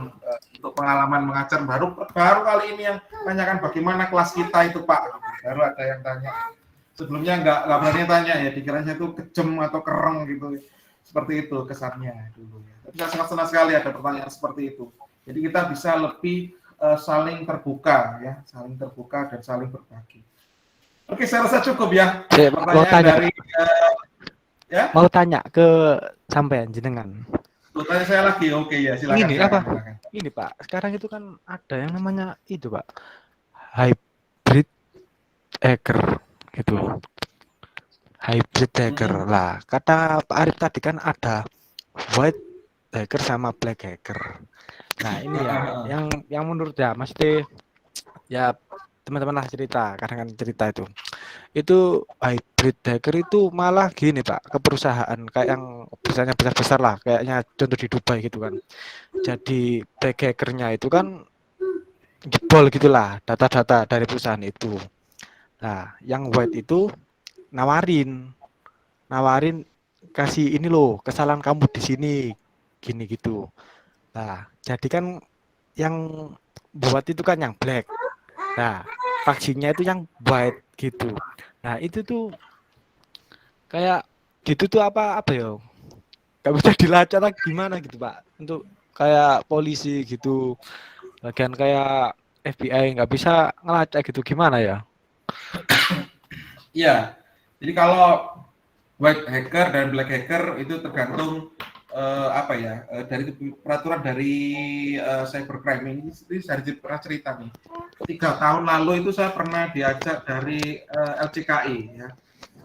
untuk pengalaman mengajar, baru kali ini yang tanyakan bagaimana kelas kita itu Pak, baru ada yang tanya. Sebelumnya nggak berani tanya ya, dikiranya itu kejem atau kereng gitu, seperti itu kesannya dulu ya. Tapi saya sangat senang sekali ada pertanyaan seperti itu. Jadi kita bisa lebih saling terbuka ya, saling terbuka dan saling berbagi. Oke, saya rasa cukup ya. Pertanyaan dari ya. Mau tanya ke sampean jenengan. Tanya saya lagi, oke ya silakan. Ini apa? Ini Pak, sekarang itu kan ada yang namanya itu Pak, hybrid hacker gitu. Hybrid hacker lah. Kata Pak Arif tadi kan ada white hacker sama black hacker. Nah ini ya, yang menurut ya Mas T, ya teman-teman lah cerita, kadang kan cerita itu hybrid hacker itu malah gini Pak, ke perusahaan kayak yang perusahaannya besar-besar lah, kayaknya contoh di Dubai gitu kan. Jadi black hackernya itu kan jebol gitulah data-data dari perusahaan itu. Nah yang white itu nawarin kasih ini loh, kesalahan kamu di sini gini gitu. Nah jadi kan yang buat itu kan yang black. Nah, vaksinnya itu yang white gitu. Nah, itu tuh kayak gitu tuh apa ya? Gak bisa dilacak lagi gimana gitu, Pak. Untuk kayak polisi gitu. Bagian kayak FBI nggak bisa ngelacak gitu gimana ya? Iya. Jadi kalau white hacker dan black hacker itu tergantung dari peraturan dari cybercrime ini saya pernah cerita nih. 3 tahun lalu itu saya pernah diajak dari LCKI ya.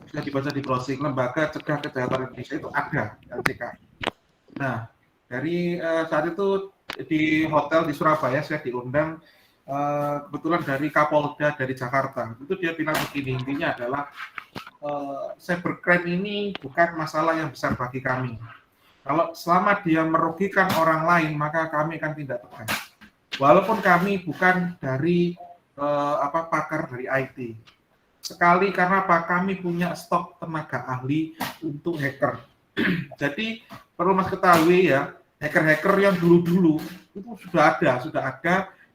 Sudah dibaca di browsing, Lembaga Cegah Kejahatan Indonesia itu ada LCKI. Nah, dari saat itu di hotel di Surabaya saya diundang kebetulan dari Kapolda dari Jakarta. Itu dia bilang begini, intinya adalah cybercrime ini bukan masalah yang besar bagi kami. Kalau selama dia merugikan orang lain, maka kami akan tindak tegas. Walaupun kami bukan dari pakar dari IT. Sekali karena apa? Kami punya stok tenaga ahli untuk hacker. Jadi perlu Mas ketahui ya, hacker-hacker yang dulu-dulu itu sudah ada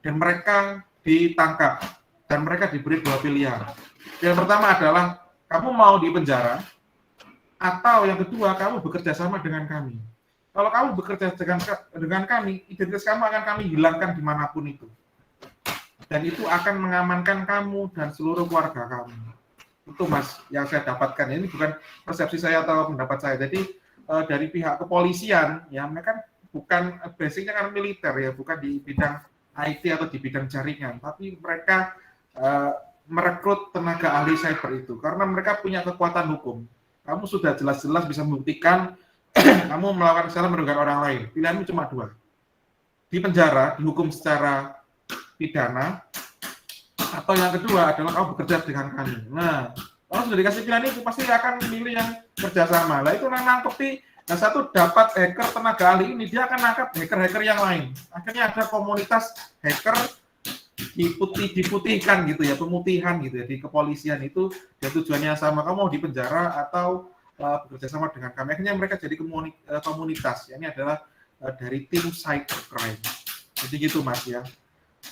dan mereka ditangkap dan mereka diberi 2 pilihan. Yang pertama adalah kamu mau di penjara, atau yang kedua, kamu bekerja sama dengan kami. Kalau kamu bekerja dengan kami, identitas kamu akan kami hilangkan dimanapun itu. Dan itu akan mengamankan kamu dan seluruh keluarga kamu. Itu Mas, yang saya dapatkan. Ini bukan persepsi saya atau pendapat saya. Jadi dari pihak kepolisian, ya mereka bukan basicnya kan militer ya, bukan di bidang IT atau di bidang jaringan, tapi mereka merekrut tenaga ahli cyber itu karena mereka punya kekuatan hukum. Kamu sudah jelas-jelas bisa membuktikan kamu melakukan kesalahan merugikan orang lain. Pilihanmu cuma 2. Di penjara, dihukum secara pidana, atau yang kedua adalah kamu bekerja dengan kami. Nah, kalau sudah dikasih pilihan itu, pasti akan memilih yang kerjasama. Lah itu nangkep nih, nah satu dapat hacker tenaga ahli ini, dia akan nangkap hacker-hacker yang lain. Akhirnya ada komunitas hacker diputihkan gitu ya, pemutihan gitu ya di kepolisian itu, dan tujuannya sama, kamu mau di penjara atau bekerja sama dengan kami. Akhirnya mereka jadi komunitas. Ini adalah dari tim cybercrime. Jadi gitu Mas ya.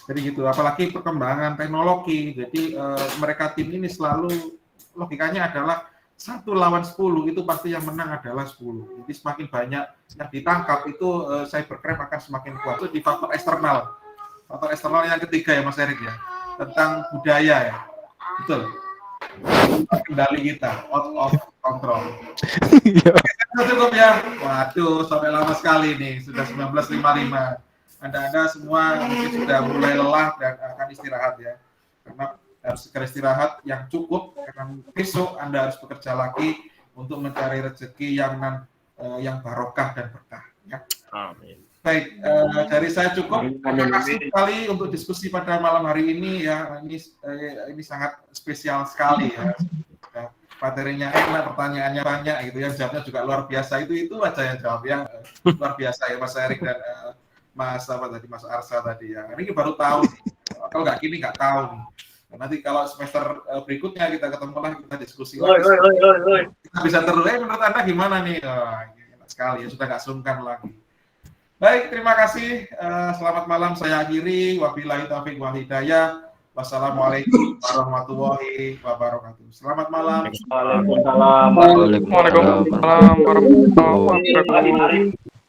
Jadi gitu. Apalagi perkembangan teknologi. Jadi mereka tim ini selalu logikanya adalah 1 lawan 10 itu pasti yang menang adalah 10. Jadi semakin banyak yang ditangkap itu cybercrime akan semakin kuat. Itu di faktor eksternal. Faktor eksternal yang ketiga ya Mas Erik ya, tentang budaya ya, betul. Kendali kita, out of control. Cukup ya. Waduh, sampai lama sekali nih, sudah 19.55. Anda semua mungkin sudah mulai lelah dan akan istirahat ya, karena harus segera istirahat yang cukup, karena besok Anda harus bekerja lagi untuk mencari rezeki yang barokah dan berkah. Ya. Amin. Baik, dari saya cukup. Terima kasih sekali untuk diskusi pada malam hari ini ya. Ini sangat spesial sekali ya. Materinya enak, pertanyaannya banyak gitu ya. Jawabnya juga luar biasa. Itu aja yang jawab yang luar biasa ya Mas Erik dan Mas Arsa tadi ya. Ini baru tahu. Kalau nggak gini nggak tahu nih. Nanti kalau semester berikutnya kita ketemu lagi, kita diskusi lagi. Kita bisa terus. Menurut Anda gimana nih? sekali ya, sudah nggak sungkan lagi. Baik, terima kasih. Selamat malam saya akhiri. Wabillahi taufiq wal hidayah. Wassalamualaikum warahmatullahi wabarakatuh. Selamat malam. Waalaikumsalam. Waalaikumsalam warahmatullahi wabarakatuh.